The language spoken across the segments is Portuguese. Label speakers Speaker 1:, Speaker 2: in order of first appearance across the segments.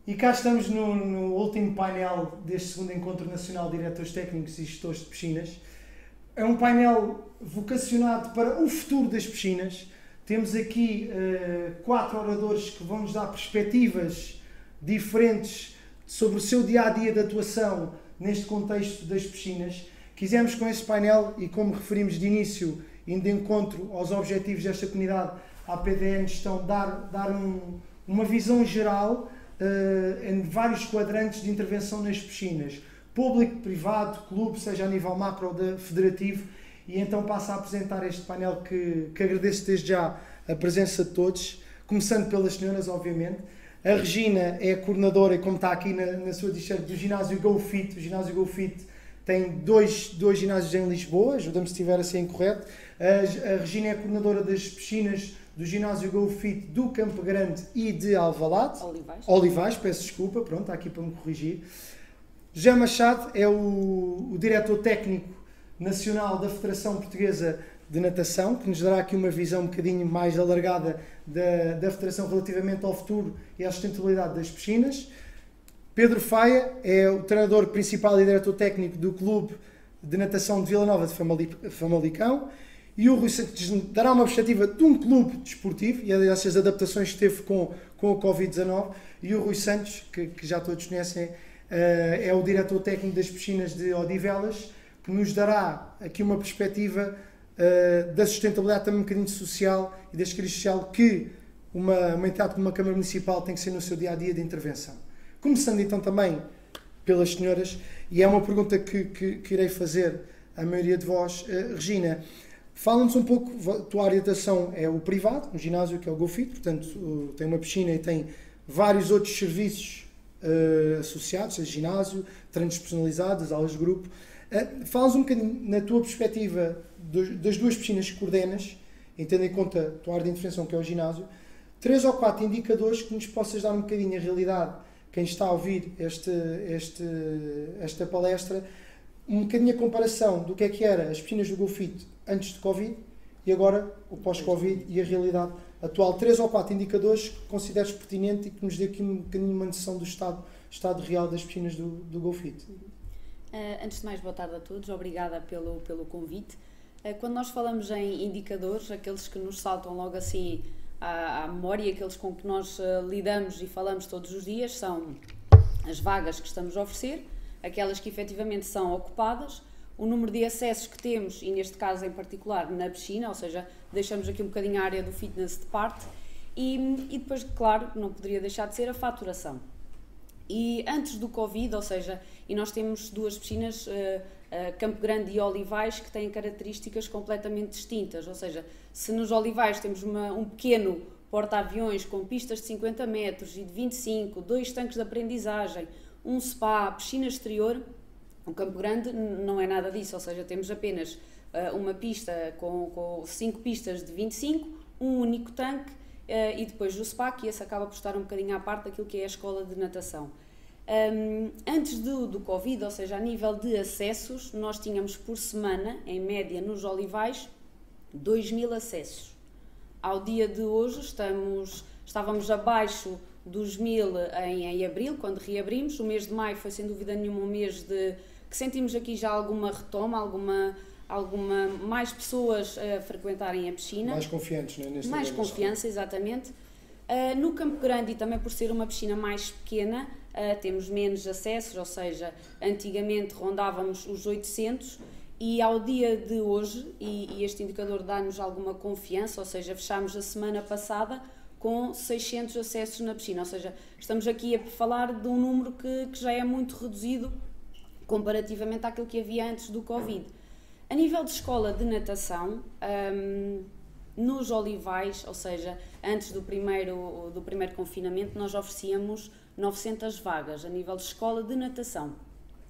Speaker 1: E cá estamos no último painel deste segundo Encontro Nacional de Diretores Técnicos e Gestores de Piscinas. É um painel vocacionado para o futuro das piscinas. Temos aqui 4 oradores que vão nos dar perspectivas diferentes sobre o seu dia-a-dia de atuação neste contexto das piscinas. Quisemos com esse painel, e como referimos de início, indo de encontro aos objetivos desta comunidade, à PDN Gestão, dar uma visão geral em vários quadrantes de intervenção nas piscinas, público, privado, clube, seja a nível macro ou federativo, e então passo a apresentar este painel que agradeço desde já a presença de todos, começando pelas senhoras, obviamente. A Regina é a coordenadora, como está aqui na sua t-shirt, do ginásio GoFit. O ginásio GoFit tem dois ginásios em Lisboa, ajuda-me se estiver a ser incorreto. A Regina é a coordenadora das piscinas do ginásio GoFit do Campo Grande e de Alvalade. Olivais, peço desculpa, pronto, está aqui para me corrigir. José Machado é o diretor técnico nacional da Federação Portuguesa de Natação, que nos dará aqui uma visão um bocadinho mais alargada da Federação relativamente ao futuro e à sustentabilidade das piscinas. Pedro Faia é o treinador principal e diretor técnico do Clube de Natação de Vila Nova de Famalicão. E o Rui Santos dará uma perspectiva de um clube desportivo e essas adaptações que teve com a Covid-19. E o Rui Santos, que já todos conhecem, é o diretor técnico das piscinas de Odivelas, que nos dará aqui uma perspectiva da sustentabilidade também um bocadinho social e da escrita social que uma entidade como uma Câmara Municipal tem que ser no seu dia-a-dia de intervenção. Começando então também pelas senhoras, e é uma pergunta que irei fazer à maioria de vós. Regina, fala-nos um pouco, a tua área de ação é o privado, um ginásio que é o GoFit, portanto tem uma piscina e tem vários outros serviços associados, seja ginásio, treinos personalizados, aulas de grupo. Fala-nos um bocadinho, na tua perspectiva, das duas piscinas que coordenas, tendo em conta a tua área de intervenção, que é o ginásio, 3 ou 4 indicadores que nos possas dar um bocadinho a realidade, quem está a ouvir esta palestra, um bocadinho a comparação do que era as piscinas do GoFit antes de Covid e agora o pós-Covid e a realidade atual. 3 ou 4 indicadores que consideres pertinente e que nos dê aqui um bocadinho uma noção do estado real das piscinas do GoFit.
Speaker 2: Antes de mais, boa tarde a todos, obrigada pelo convite. Quando nós falamos em indicadores, aqueles que nos saltam logo assim à memória, aqueles com que nós lidamos e falamos todos os dias, são as vagas que estamos a oferecer, aquelas que efetivamente são ocupadas, o número de acessos que temos, e neste caso em particular na piscina, ou seja, deixamos aqui um bocadinho a área do fitness de parte, e depois, claro, não poderia deixar de ser a faturação. E antes do Covid, ou seja, e nós temos duas piscinas, Campo Grande e Olivais, que têm características completamente distintas, ou seja, se nos Olivais temos um pequeno porta-aviões com pistas de 50 metros e de 25, 2 tanques de aprendizagem, um spa, piscina exterior, o Campo Grande não é nada disso, ou seja, temos apenas uma pista com 5 pistas de 25, um único tanque e depois o spa, que esse acaba por estar um bocadinho à parte daquilo que é a escola de natação. Antes do Covid, ou seja, a nível de acessos, nós tínhamos por semana, em média nos Olivais, 2.000 acessos. Ao dia de hoje estávamos abaixo dos 1.000 em abril, quando reabrimos. O mês de maio foi sem dúvida nenhuma um mês que sentimos aqui já alguma retoma, alguma mais pessoas a frequentarem a piscina.
Speaker 1: Mais confiantes, não é?
Speaker 2: Mais confiança, exatamente. No Campo Grande, e também por ser uma piscina mais pequena, temos menos acessos, ou seja, antigamente rondávamos os 800 e ao dia de hoje, e este indicador dá-nos alguma confiança, ou seja, fechámos a semana passada com 600 acessos na piscina, ou seja, estamos aqui a falar de um número que já é muito reduzido comparativamente àquilo que havia antes do Covid. A nível de escola de natação, nos Olivais, ou seja, antes do primeiro confinamento, nós oferecíamos 900 vagas a nível de escola de natação.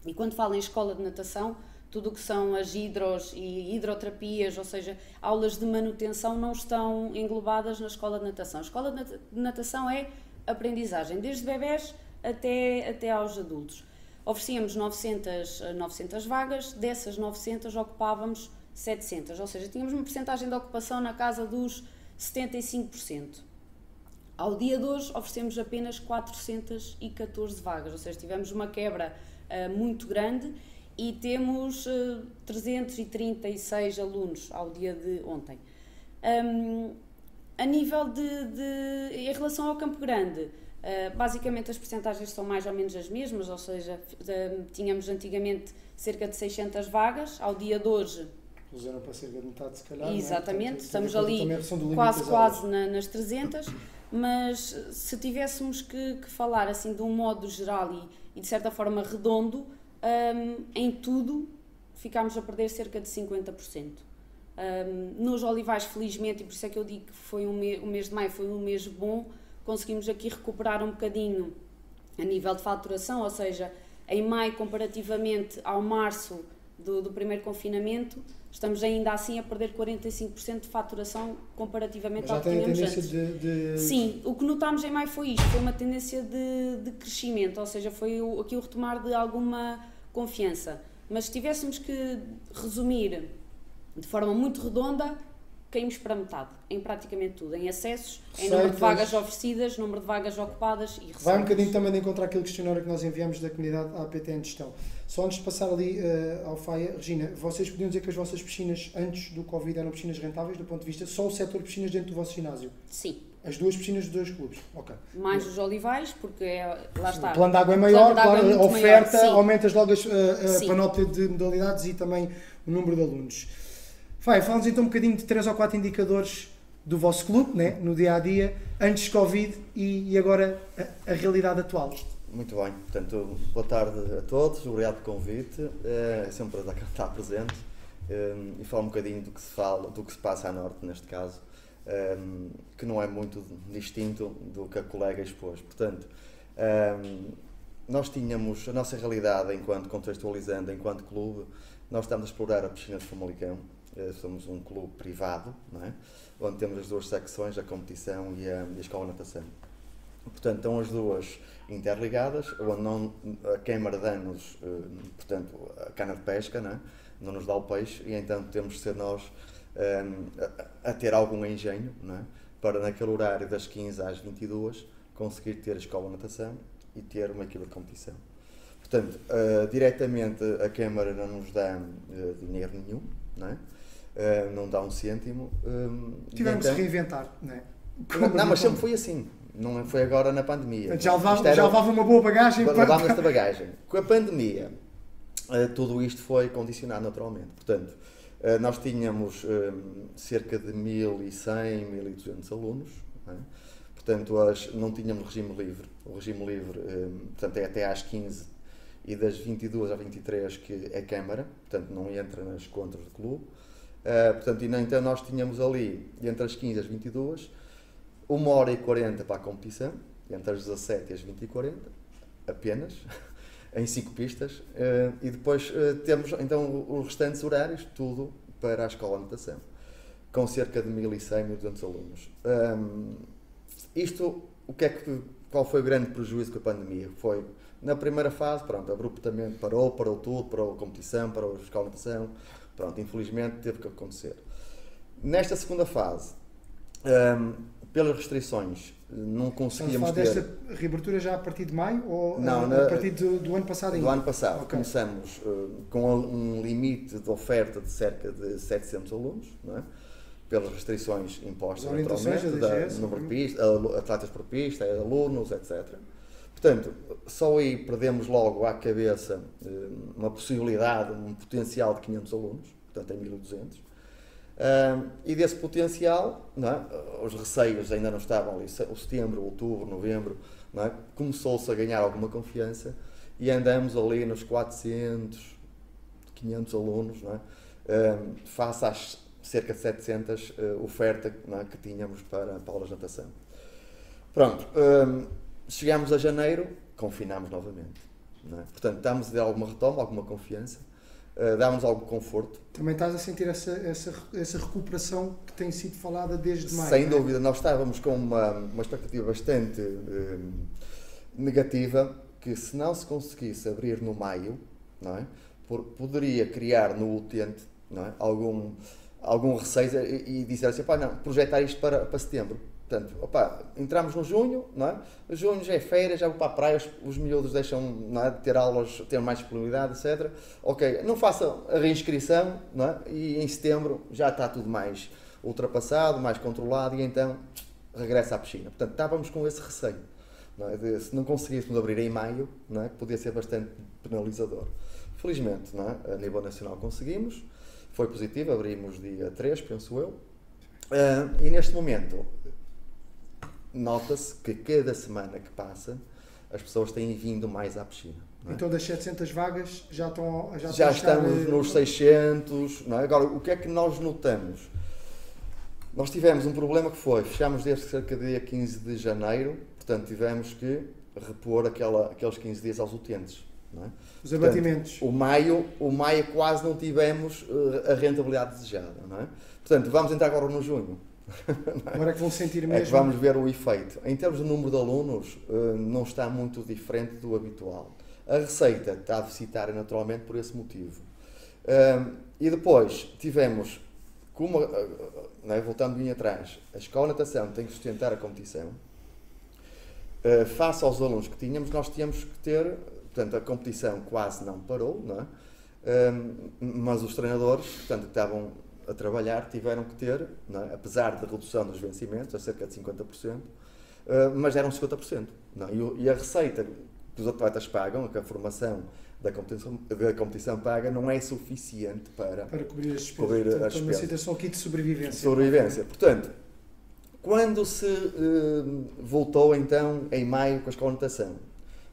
Speaker 2: E quando falo em escola de natação, tudo o que são as hidros e hidroterapias, ou seja, aulas de manutenção, não estão englobadas na escola de natação. A escola de natação é aprendizagem, desde bebés até aos adultos. Oferecíamos 900 vagas, dessas 900 ocupávamos 700, ou seja, tínhamos uma percentagem de ocupação na casa dos 75%. Ao dia de hoje oferecemos apenas 414 vagas, ou seja, tivemos uma quebra muito grande e temos 336 alunos ao dia de ontem. A nível em relação ao Campo Grande, basicamente as percentagens são mais ou menos as mesmas, ou seja, tínhamos antigamente cerca de 600 vagas, ao dia de hoje...
Speaker 1: Puseram para cerca de metade, se calhar.
Speaker 2: Exatamente,
Speaker 1: não é?
Speaker 2: Estamos ali quase nas 300, mas se tivéssemos que falar assim de um modo geral e de certa forma redondo, em tudo ficámos a perder cerca de 50%. Nos olivais, felizmente, e por isso é que eu digo que foi o mês de maio foi um mês bom, conseguimos aqui recuperar um bocadinho a nível de faturação, ou seja, em maio, comparativamente ao março do primeiro confinamento, estamos ainda assim a perder 45% de faturação comparativamente ao que tínhamos antes. Sim, o que notámos em maio foi isto, foi uma tendência de crescimento, ou seja, foi aqui o retomar de alguma confiança. Mas se tivéssemos que resumir de forma muito redonda, caímos para metade, em praticamente tudo, em acessos, em número de vagas oferecidas, número de vagas ocupadas e receitas.
Speaker 1: Vai um bocadinho também de encontrar aquele questionário que nós enviamos da comunidade APT em gestão. Só antes de passar ali ao FAIA, Regina, vocês podiam dizer que as vossas piscinas, antes do Covid, eram piscinas rentáveis, do ponto de vista só o setor de piscinas dentro do vosso ginásio?
Speaker 2: Sim.
Speaker 1: As duas piscinas dos dois clubes? Ok.
Speaker 2: Mais os olivais, porque lá está.
Speaker 1: O plano de água é maior, claro, a oferta,
Speaker 2: maior,
Speaker 1: aumentas logo a panóplia de modalidades e também o número de alunos. Fala-nos então um bocadinho de 3 ou 4 indicadores do vosso clube, né, no dia-a-dia, antes de Covid e agora a realidade atual.
Speaker 3: Muito bem, portanto, boa tarde a todos, obrigado pelo convite, é sempre um prazer estar presente e falar um bocadinho do que se passa a norte, neste caso, que não é muito distinto do que a colega expôs. Portanto, nós tínhamos a nossa realidade enquanto contextualizando, enquanto clube, nós estamos a explorar a piscina de Famalicão. Somos um clube privado, não é? Onde temos as duas secções, a competição e a escola de natação. Portanto, estão as duas interligadas, onde a Câmara dá-nos, portanto, a cana de pesca, não é? Não nos dá o peixe, e então temos de ser nós a ter algum engenho, não é? Para naquele horário das 15 às 22 conseguir ter a escola de natação e ter uma equipa de competição. Portanto, diretamente a Câmara não nos dá dinheiro nenhum, não é? Não dá um cêntimo.
Speaker 1: Tivemos de reinventar, não é?
Speaker 3: Não, mas sempre foi assim. Não foi agora na pandemia.
Speaker 1: Já levava uma boa bagagem.
Speaker 3: Levámos esta bagagem. Com a pandemia, tudo isto foi condicionado naturalmente. Portanto, nós tínhamos cerca de 1.100, 1.200 alunos. Não é? Portanto, não tínhamos regime livre. O regime livre, portanto, é até às 15 e das 22 às 23 que é Câmara. Portanto, não entra nas contas do clube. Portanto, então nós tínhamos ali, entre as 15 e as 22, 1h40 para a competição, entre as 17 e as 20h40, apenas, em 5 pistas, e depois temos então os restantes horários, tudo para a escola de natação, com cerca de 1.100, 1.200 alunos. Qual foi o grande prejuízo com a pandemia? Foi, na primeira fase, pronto, abruptamente parou tudo, parou a competição, parou a escola de natação. Pronto, infelizmente teve que acontecer. Nesta segunda fase, pelas restrições, não conseguíamos ter...
Speaker 1: Estamos a falar desta reabertura já a partir de maio ou
Speaker 3: não,
Speaker 1: a partir do ano passado ainda?
Speaker 3: Do ano passado. Okay. Começamos com um limite de oferta de cerca de 700 alunos, não é? Pelas restrições impostas naturalmente, número de pistas, atletas por pista, alunos, etc. Portanto, só aí perdemos logo à cabeça uma possibilidade, um potencial de 500 alunos, portanto em 1.200. E desse potencial, não é? Os receios ainda não estavam ali, o setembro, outubro, novembro, não é? Começou-se a ganhar alguma confiança e andamos ali nos 400, 500 alunos, não é? Face às cerca de 700 oferta, não é? Que tínhamos para aulas de natação. Pronto. Chegámos a janeiro, confinámos novamente. Não é? Portanto, estamos a dar alguma retoma, alguma confiança. dá-nos algum conforto.
Speaker 1: Também estás a sentir essa recuperação que tem sido falada desde maio?
Speaker 3: Sem dúvida, nós estávamos com uma expectativa bastante negativa, que se não se conseguisse abrir no maio, não é? Poderia criar no utente, não é? algum receio e dizer assim, não, projetar isto para setembro. Portanto, entramos no junho, não é? Junho já é férias, já vou para a praia, os miúdos deixam, não é, de ter aulas, ter mais disponibilidade, etc. Ok, não façam a reinscrição, não é? E em setembro já está tudo mais ultrapassado, mais controlado e então regressa à piscina. Portanto, estávamos com esse receio. Não é? Se não conseguíssemos abrir em maio, não é? Podia ser bastante penalizador. Felizmente, não é? A nível nacional conseguimos, foi positivo, abrimos dia 3, penso eu. E neste momento, nota-se que cada semana que passa, as pessoas têm vindo mais à piscina. Não é?
Speaker 1: Então das 700 vagas já
Speaker 3: estamos nos 600. Não é? Agora, o que é que nós notamos? Nós tivemos um problema que foi, fechámos desde cerca de dia 15 de janeiro, portanto tivemos que repor aqueles 15 dias aos utentes. Não é?
Speaker 1: Os abatimentos.
Speaker 3: Portanto, o maio quase não tivemos a rentabilidade desejada. Não é? Portanto, vamos entrar agora no junho.
Speaker 1: Agora é que vão sentir mesmo.
Speaker 3: É que vamos ver o efeito. Em termos de número de alunos, não está muito diferente do habitual. A receita está deficitária naturalmente por esse motivo. E depois tivemos, não é, voltando bem atrás, a Escola de Natação tem que sustentar a competição. Face aos alunos que tínhamos, nós tínhamos que ter, portanto, a competição quase não parou, não é? Mas os treinadores, portanto, que estavam a trabalhar, tiveram que ter, não é? Apesar da redução dos vencimentos, a cerca de 50%, mas eram 50%. Não é? E a receita que os atletas pagam, que a formação da competição paga, não é suficiente para
Speaker 1: cobrir as despesas. Uma situação aqui de sobrevivência.
Speaker 3: Portanto, quando se voltou então em maio com a Escola de Natação,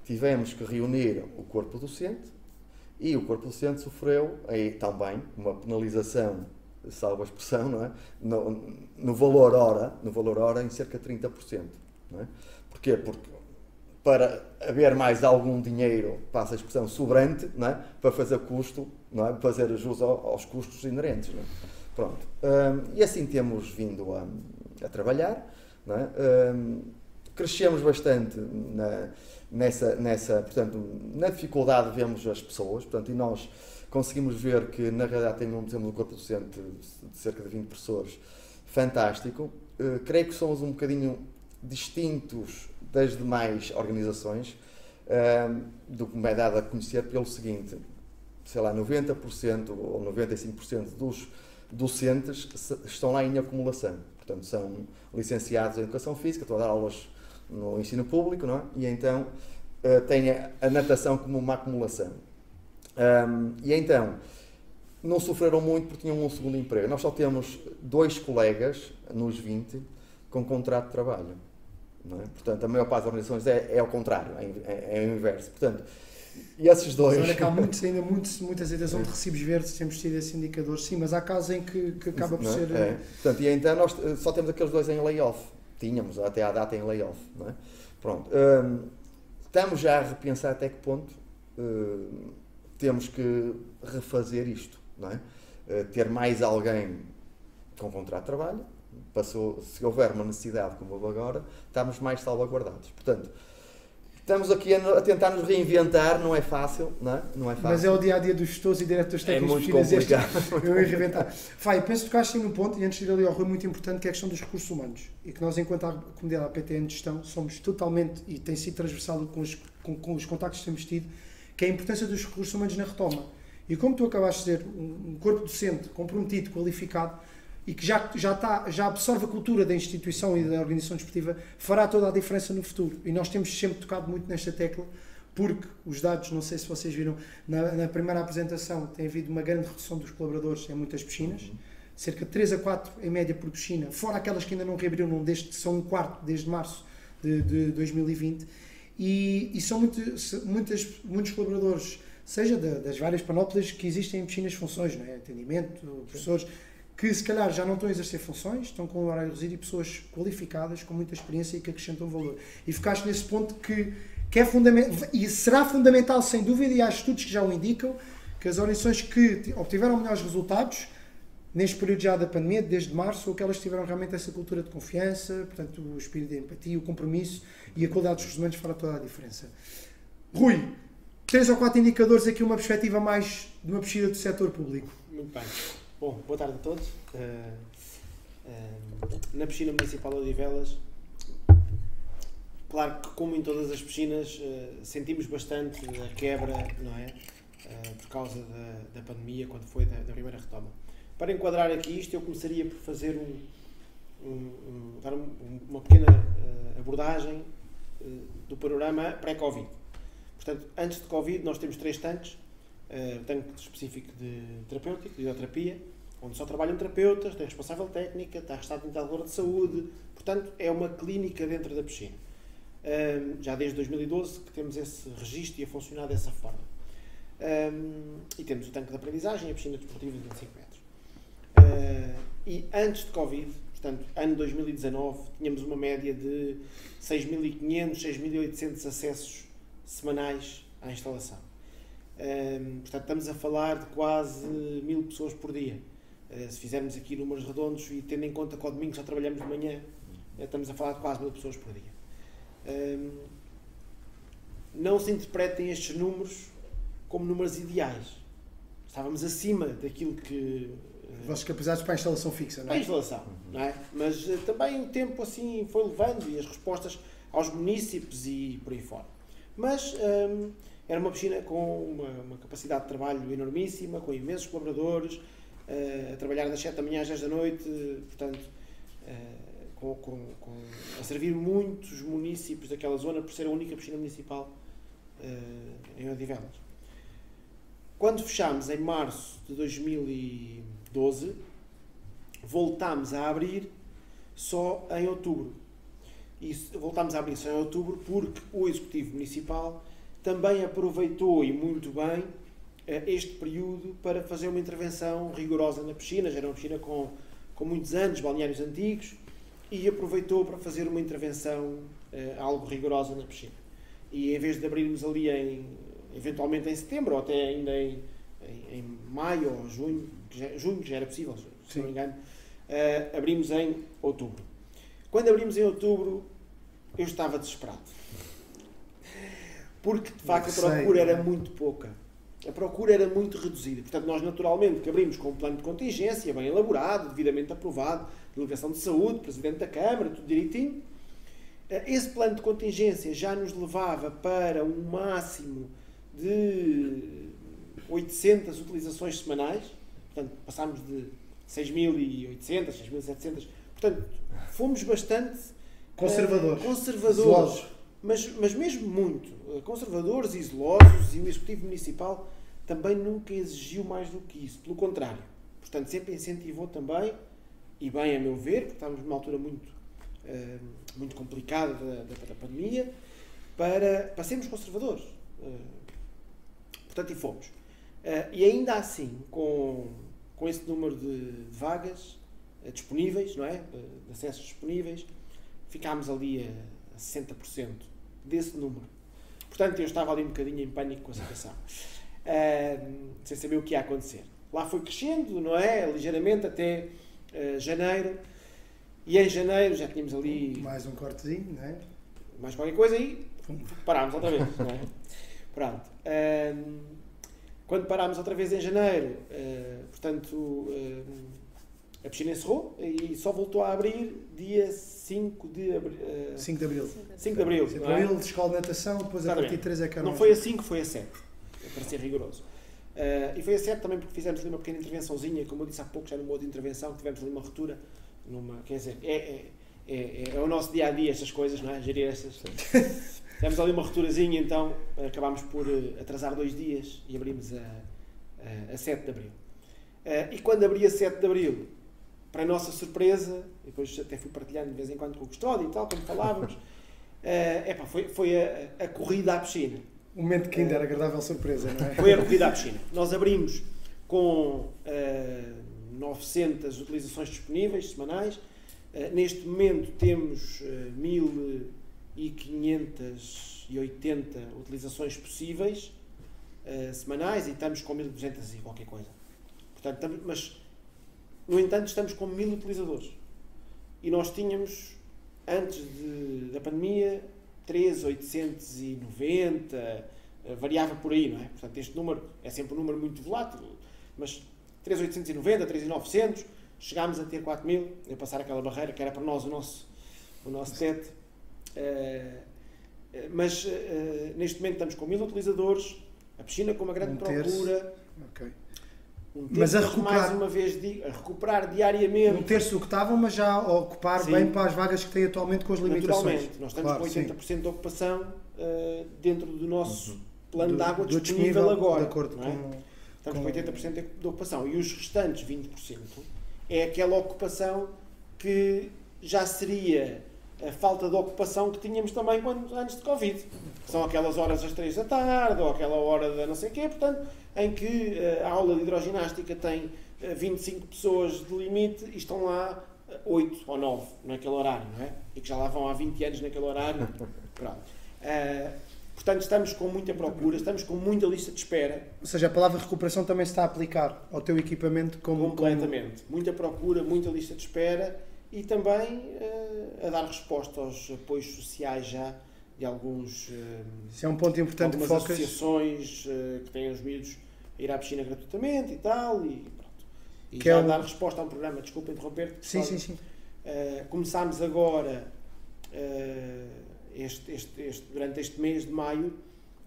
Speaker 3: tivemos que reunir o corpo docente e o corpo docente sofreu aí também uma penalização, salvo a expressão, não é? no valor hora em cerca de 30%. Não é? Porquê? Porque para haver mais algum dinheiro, passa a expressão, sobrante, não é? Para fazer custo, não é? Fazer jus aos custos inerentes. Não é? Pronto. E assim temos vindo a trabalhar. Não é? Crescemos bastante portanto, na dificuldade vemos as pessoas, portanto, e nós conseguimos ver que na realidade temos um corpo docente de cerca de 20 professores fantástico. Creio que somos um bocadinho distintos das demais organizações, do que me é dado a conhecer pelo seguinte, sei lá, 90% ou 95% dos docentes estão lá em acumulação, portanto são licenciados em Educação Física, estão a dar aulas no ensino público, não é? E então têm a natação como uma acumulação. E então não sofreram muito porque tinham um segundo emprego. Nós só temos 2 colegas nos 20 com contrato de trabalho. Não é? Portanto, a maior parte das organizações é ao contrário, é o inverso. Portanto, e esses dois...
Speaker 1: Mas olha que há muita situação de recibos verdes, temos tido esse indicador, sim, mas há casos em que acaba por ser...
Speaker 3: Portanto, e então nós só temos aqueles 2 em layoff. Tínhamos até à data em layoff. Não é? Pronto. Estamos já a repensar até que ponto temos que refazer isto. Não é? Ter mais alguém com contrato de trabalho. Se houver uma necessidade como houve agora, estamos mais salvaguardados. Portanto, estamos aqui a tentar nos reinventar, não é fácil, não é? Não é fácil.
Speaker 1: Mas é o dia-a-dia dos gestores e diretores técnicos.
Speaker 3: É muito complicado.
Speaker 1: Eu ia reinventar. Fai, penso que tocaste num ponto, e antes de ir ali ao Rui, muito importante, que é a questão dos recursos humanos. E que nós, enquanto a comunidade APTN de gestão, somos totalmente, e tem sido transversal com os contactos que temos tido, que é a importância dos recursos humanos na retoma. E como tu acabaste de dizer, um corpo docente comprometido, qualificado, e que já absorve a cultura da instituição e da organização desportiva, fará toda a diferença no futuro. E nós temos sempre tocado muito nesta tecla, porque os dados, não sei se vocês viram, na primeira apresentação tem havido uma grande redução dos colaboradores em muitas piscinas, cerca de 3 a 4 em média por piscina, fora aquelas que ainda não reabriram, são um quarto desde março de 2020, e são muitos colaboradores, seja das várias panóplias que existem em piscinas funções, não é? Atendimento, professores, que se calhar já não estão a exercer funções, estão com um horário reduzido, e pessoas qualificadas, com muita experiência e que acrescentam valor. E ficaste nesse ponto que é fundamental, e será fundamental sem dúvida, e há estudos que já o indicam, que as organizações que obtiveram melhores resultados neste período já da pandemia, desde março, ou aquelas que tiveram realmente essa cultura de confiança, portanto, o espírito de empatia, o compromisso e a qualidade dos recursos fará toda a diferença. Rui, 3 ou 4 indicadores aqui, uma perspectiva mais de uma pesquisa do setor público.
Speaker 4: Muito bem. Bom, boa tarde a todos. Na piscina municipal de Odivelas, claro que, como em todas as piscinas, sentimos bastante a quebra, não é? Por causa da pandemia, quando foi da primeira retoma. Para enquadrar aqui isto, eu começaria por fazer dar uma pequena abordagem do panorama pré-Covid. Portanto, antes de Covid, nós temos 3 tanques. O tanque específico de terapêutico, de hidroterapia, onde só trabalham terapeutas, tem responsável técnica, está registado em integradora de saúde. Portanto, é uma clínica dentro da piscina. Já desde 2012 que temos esse registro e a funcionar dessa forma. E temos o tanque de aprendizagem e a piscina desportiva de 25 metros. E antes de Covid, portanto, ano 2019, tínhamos uma média de 6.500, 6.800 acessos semanais à instalação. Portanto, estamos a falar de quase 1.000 pessoas por dia. Se fizermos aqui números redondos e tendo em conta que ao domingo só trabalhamos de manhã, estamos a falar de quase 1.000 pessoas por dia. Não se interpretem estes números como números ideais. Estávamos acima daquilo que...
Speaker 1: Vossos capacidades para a instalação fixa, não é?
Speaker 4: Para a instalação, não é? Mas também o tempo assim foi levando e as respostas aos munícipes e por aí fora. Mas era uma piscina com uma capacidade de trabalho enormíssima, com imensos colaboradores, a trabalhar das 7 da manhã às 10 da noite, portanto, a servir muitos munícipes daquela zona por ser a única piscina municipal em Odivelas. Quando fechámos em março de 2012, voltámos a abrir só em outubro. E voltámos a abrir só em outubro porque o Executivo Municipal também aproveitou, e muito bem, este período para fazer uma intervenção rigorosa na piscina. Já era uma piscina com muitos anos, balneários antigos, e aproveitou para fazer uma intervenção algo rigorosa na piscina. E em vez de abrirmos ali eventualmente em setembro, ou até ainda em maio ou junho, que já era possível, se não me engano, abrimos em outubro. Quando abrimos em outubro, eu estava desesperado. Porque, de facto, a procura era muito pouca. A procura era muito reduzida. Portanto, nós, naturalmente, que abrimos com um plano de contingência bem elaborado, devidamente aprovado, Delegação de Saúde, Presidente da Câmara, tudo direitinho. Esse plano de contingência já nos levava para um máximo de 800 utilizações semanais. Portanto, passámos de 6.800, 6.700. Portanto, fomos bastante conservadores. Mas mesmo muito. Conservadores e zelosos, e o Executivo Municipal também nunca exigiu mais do que isso. Pelo contrário. Portanto, sempre incentivou também, e bem a meu ver, porque estávamos numa altura muito complicada da pandemia, para sermos conservadores. Portanto, e fomos. E ainda assim, com esse número de vagas disponíveis, não é? De acessos disponíveis, ficámos ali a 60% desse número. Portanto, eu estava ali um bocadinho em pânico com a situação, sem saber o que ia acontecer. Lá foi crescendo, não é? Ligeiramente até janeiro, e em janeiro já tínhamos ali...
Speaker 1: Mais um cortezinho, não é?
Speaker 4: Mais qualquer coisa e parámos outra vez, não é? Pronto. Quando parámos outra vez em janeiro, portanto, a piscina encerrou e só voltou a abrir dia 5 de abril.
Speaker 1: 5 de abril.
Speaker 4: 5 de abril.
Speaker 1: 5 de abril, de escola de natação, depois a partir de 3 é que
Speaker 4: não foi a 5, foi a 7, para ser rigoroso. E foi a 7 também porque fizemos ali uma pequena intervençãozinha, como eu disse há pouco, já numa outra intervenção, que tivemos ali uma ruptura, quer dizer, é o nosso dia-a-dia estas coisas, não é? Gerir estas... Tivemos ali uma rupturazinha, então acabámos por atrasar 2 dias e abrimos a 7 de abril. E quando abri a 7 de abril, para a nossa surpresa, e depois até fui partilhando de vez em quando com o custódio e tal, como falávamos, foi a corrida à piscina.
Speaker 1: Um momento que ainda era agradável surpresa, não é?
Speaker 4: Foi a corrida à piscina. Nós abrimos com 900 utilizações disponíveis, semanais. Neste momento temos 1.580 utilizações possíveis. semanais e estamos com 1.200 e qualquer coisa. Portanto, mas, no entanto, estamos com 1.000 utilizadores. E nós tínhamos, antes da pandemia, 3.890, variava por aí, não é? Portanto, este número é sempre um número muito volátil, mas 3.890, 3.900, chegámos a ter 4.000, a passar aquela barreira que era para nós o nosso teto. Mas neste momento estamos com 1.000 utilizadores, a piscina com uma grande procura.
Speaker 1: Okay.
Speaker 4: Mas a recuperar, mais uma vez, a recuperar diariamente.
Speaker 1: Um terço do que estavam, mas já a ocupar bem para as vagas que têm atualmente com as limitações.
Speaker 4: Naturalmente, nós estamos com 80% de ocupação dentro do nosso plano de água disponível agora.
Speaker 1: De acordo
Speaker 4: estamos com 80% de ocupação. E os restantes 20% é aquela ocupação que já seria a falta de ocupação que tínhamos também antes de Covid. São aquelas horas às 3 da tarde, ou aquela hora da não sei o quê, portanto, em que a aula de hidroginástica tem 25 pessoas de limite e estão lá 8 ou 9 naquele horário, não é? E que já lá vão há 20 anos naquele horário. Pronto. Portanto, estamos com muita procura, estamos com muita lista de espera.
Speaker 1: Ou seja, a palavra recuperação também se está a aplicar ao teu equipamento
Speaker 4: completamente. Muita procura, muita lista de espera e também a dar resposta aos apoios sociais já de alguns...
Speaker 1: Isso é um ponto importante que focas.
Speaker 4: Associações que têm os miúdos a ir à piscina gratuitamente e tal, e pronto. E
Speaker 1: que
Speaker 4: já dar resposta a um programa, desculpa interromper.
Speaker 1: Sim.
Speaker 4: Começámos agora, durante este mês de maio,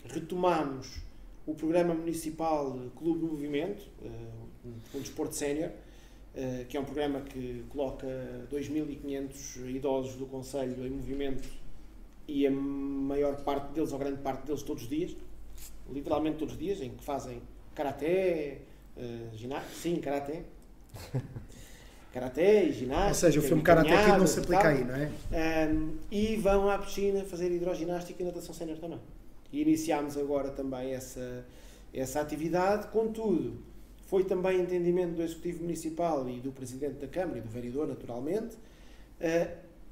Speaker 4: retomámos o programa municipal Clube do Movimento, um desporto sénior, que é um programa que coloca 2.500 idosos do concelho em movimento e a maior parte deles, ou grande parte deles, todos os dias, literalmente todos os dias, em que fazem karaté, ginástica, karaté e ginástica.
Speaker 1: Ou seja, o filme karaté aqui não se aplica aí, não é?
Speaker 4: E vão à piscina fazer hidroginástica e natação sénior também. E iniciámos agora também essa atividade, contudo, foi também entendimento do Executivo Municipal e do Presidente da Câmara e do Vereador, naturalmente,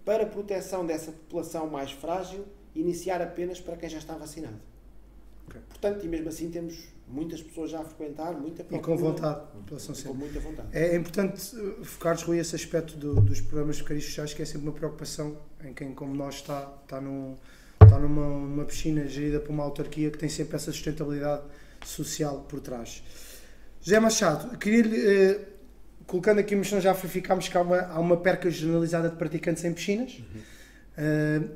Speaker 4: para proteção dessa população mais frágil, iniciar apenas para quem já está vacinado. Okay. Portanto, e mesmo assim temos muitas pessoas já a frequentar, muita procura.
Speaker 1: E com vontade.
Speaker 4: Com muita vontade.
Speaker 1: É importante focares, Rui, esse aspecto dos programas de cariz sociais, que é sempre uma preocupação em quem, como nós, está numa piscina gerida por uma autarquia que tem sempre essa sustentabilidade social por trás. José Machado, queria-lhe, colocando aqui uma questão, já verificámos que há uma perca generalizada de praticantes em piscinas,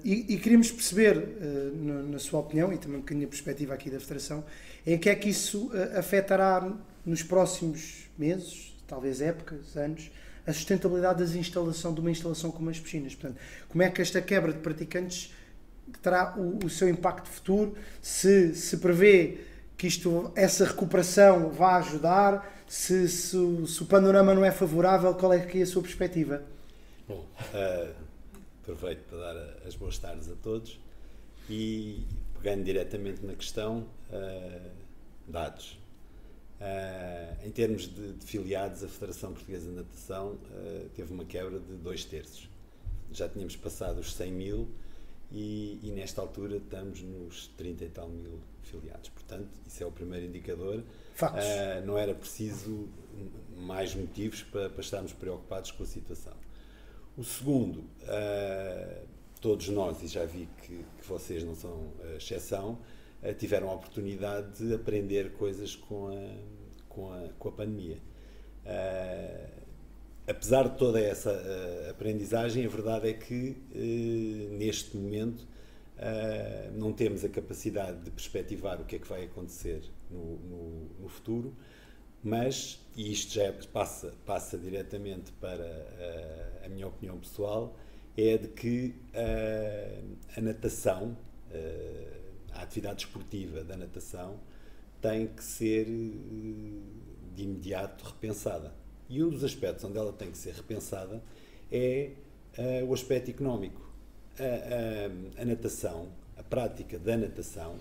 Speaker 1: e queríamos perceber, na sua opinião, e também um bocadinho a perspectiva aqui da Federação, em que é que isso afetará nos próximos meses, talvez épocas, anos, a sustentabilidade de uma instalação como as piscinas. Portanto, como é que esta quebra de praticantes terá o seu impacto futuro, se prevê que essa recuperação vai ajudar, se o panorama não é favorável, qual é que é a sua perspectiva?
Speaker 5: Bom, aproveito para dar as boas tardes a todos e, pegando diretamente na questão, dados. Em termos de filiados, a Federação Portuguesa de Natação teve uma quebra de 2/3. Já tínhamos passado os 100.000 e nesta altura estamos nos 30 e tal mil filiados. Portanto, isso é o primeiro indicador. Não era preciso mais motivos para estarmos preocupados com a situação. O segundo, todos nós, e já vi que vocês não são exceção, tiveram a oportunidade de aprender coisas com a pandemia. Apesar de toda essa aprendizagem, a verdade é que neste momento não temos a capacidade de perspectivar o que é que vai acontecer no futuro, mas, e isto já passa diretamente para a minha opinião pessoal, é de que a natação, a atividade esportiva da natação, tem que ser de imediato repensada. E um dos aspectos onde ela tem que ser repensada é o aspecto económico. A natação, a prática da natação,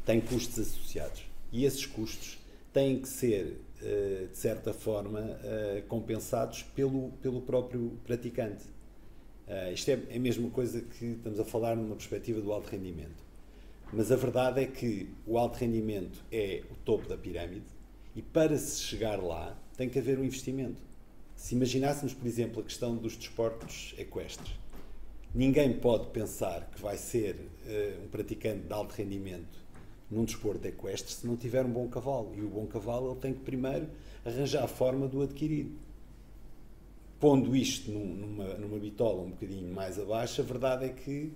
Speaker 5: tem custos associados. E esses custos têm que ser, de certa forma, compensados pelo próprio praticante. Isto é a mesma coisa que estamos a falar numa perspectiva do alto rendimento. Mas a verdade é que o alto rendimento é o topo da pirâmide e para se chegar lá tem que haver um investimento. Se imaginássemos, por exemplo, a questão dos desportos equestres, ninguém pode pensar que vai ser um praticante de alto rendimento num desporto equestre se não tiver um bom cavalo. E o bom cavalo ele tem que primeiro arranjar a forma de o adquirir. Pondo isto numa bitola um bocadinho mais abaixo, a verdade é que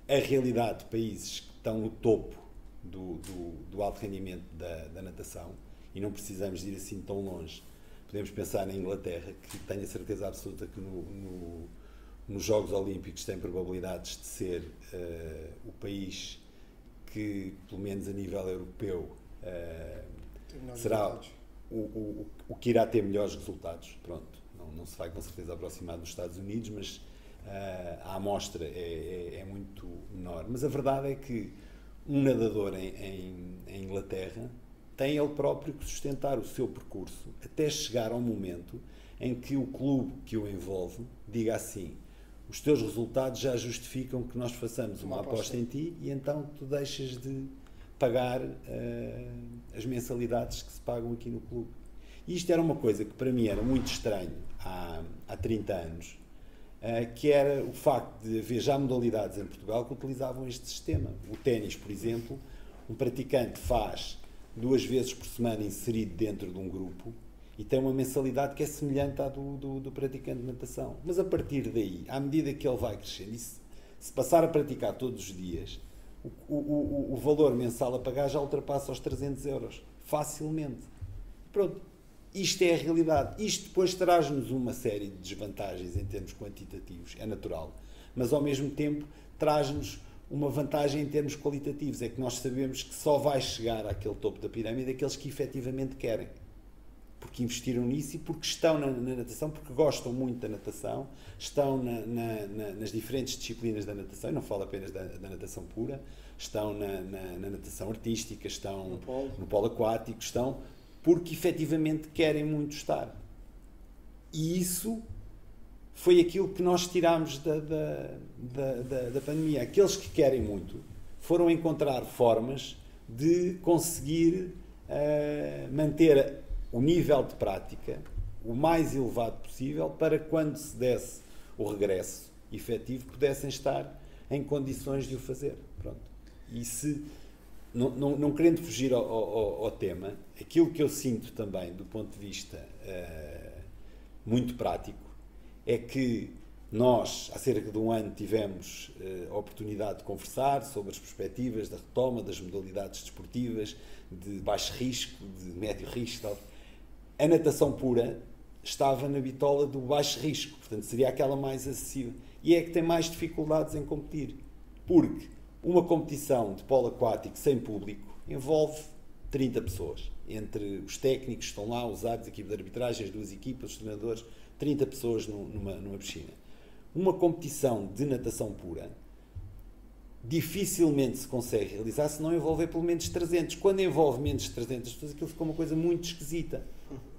Speaker 5: a realidade de países que estão no topo do alto rendimento da natação, e não precisamos ir assim tão longe, podemos pensar na Inglaterra, que tenho a certeza absoluta que nos Jogos Olímpicos tem probabilidades de ser o país que, pelo menos a nível europeu, será o que irá ter melhores resultados. Pronto, não se vai com certeza aproximar dos Estados Unidos, mas a amostra é muito menor. Mas a verdade é que um nadador em Inglaterra tem ele próprio que sustentar o seu percurso até chegar ao momento em que o clube que o envolve diga assim: os teus resultados já justificam que nós façamos uma aposta em ti e então tu deixas de pagar as mensalidades que se pagam aqui no clube. E isto era uma coisa que para mim era muito estranho há 30 anos, que era o facto de haver já modalidades em Portugal que utilizavam este sistema. O ténis, por exemplo, um praticante faz 2 vezes por semana inserido dentro de um grupo e tem uma mensalidade que é semelhante à do praticante de natação. Mas a partir daí, à medida que ele vai crescendo, e se passar a praticar todos os dias, o valor mensal a pagar já ultrapassa os 300 euros, facilmente. Pronto, isto é a realidade. Isto depois traz-nos uma série de desvantagens em termos quantitativos, é natural, mas ao mesmo tempo traz-nos uma vantagem em termos qualitativos, é que nós sabemos que só vai chegar àquele topo da pirâmide aqueles que efetivamente querem, porque investiram nisso e porque estão na natação, porque gostam muito da natação, estão nas diferentes disciplinas da natação, não falo apenas da natação pura, estão na natação artística, estão no polo aquático, estão porque efetivamente querem muito estar. E isso foi aquilo que nós tirámos da pandemia. Aqueles que querem muito foram encontrar formas de conseguir manter o nível de prática o mais elevado possível para quando se desse o regresso efetivo pudessem estar em condições de o fazer. Pronto. E se, não querendo fugir ao tema, aquilo que eu sinto também do ponto de vista muito prático é que nós, há cerca de um ano, tivemos a oportunidade de conversar sobre as perspectivas da retoma das modalidades desportivas de baixo risco, de médio risco, tal. A natação pura estava na bitola do baixo risco, portanto seria aquela mais acessível. E é que tem mais dificuldades em competir, porque uma competição de polo aquático sem público envolve 30 pessoas, entre os técnicos que estão lá, os árbitros, a equipe de arbitragem, as 2 equipas, os treinadores, 30 pessoas numa piscina. Uma competição de natação pura dificilmente se consegue realizar se não envolver pelo menos 300. Quando envolve menos de 300 pessoas, aquilo fica uma coisa muito esquisita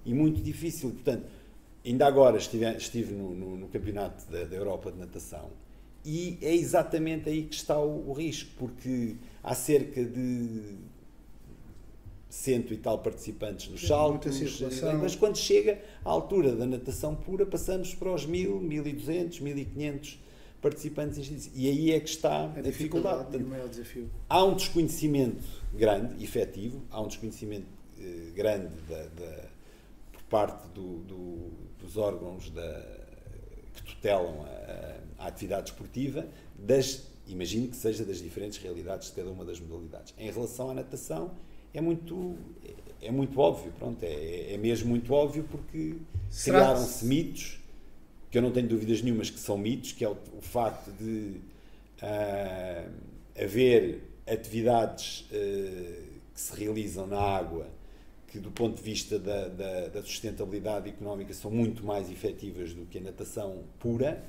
Speaker 5: e muito difícil. Portanto, ainda agora estive no campeonato da Europa de natação e é exatamente aí que está o risco, porque há cerca de 100 e tal participantes nos saltos, mas quando chega à altura da natação pura passamos para os 1000, 1200, 1500 participantes inscritos. E aí é que está a dificuldade. Portanto,
Speaker 1: o maior desafio.
Speaker 5: Há um desconhecimento grande, efetivo, há um desconhecimento grande por parte dos órgãos que tutelam a atividade desportiva, imagino que seja das diferentes realidades de cada uma das modalidades. Em relação à natação, é muito óbvio, pronto, é mesmo muito óbvio, porque criaram-se mitos, que eu não tenho dúvidas nenhumas que são mitos, que é o facto de haver atividades que se realizam na água que do ponto de vista da sustentabilidade económica são muito mais efetivas do que a natação pura,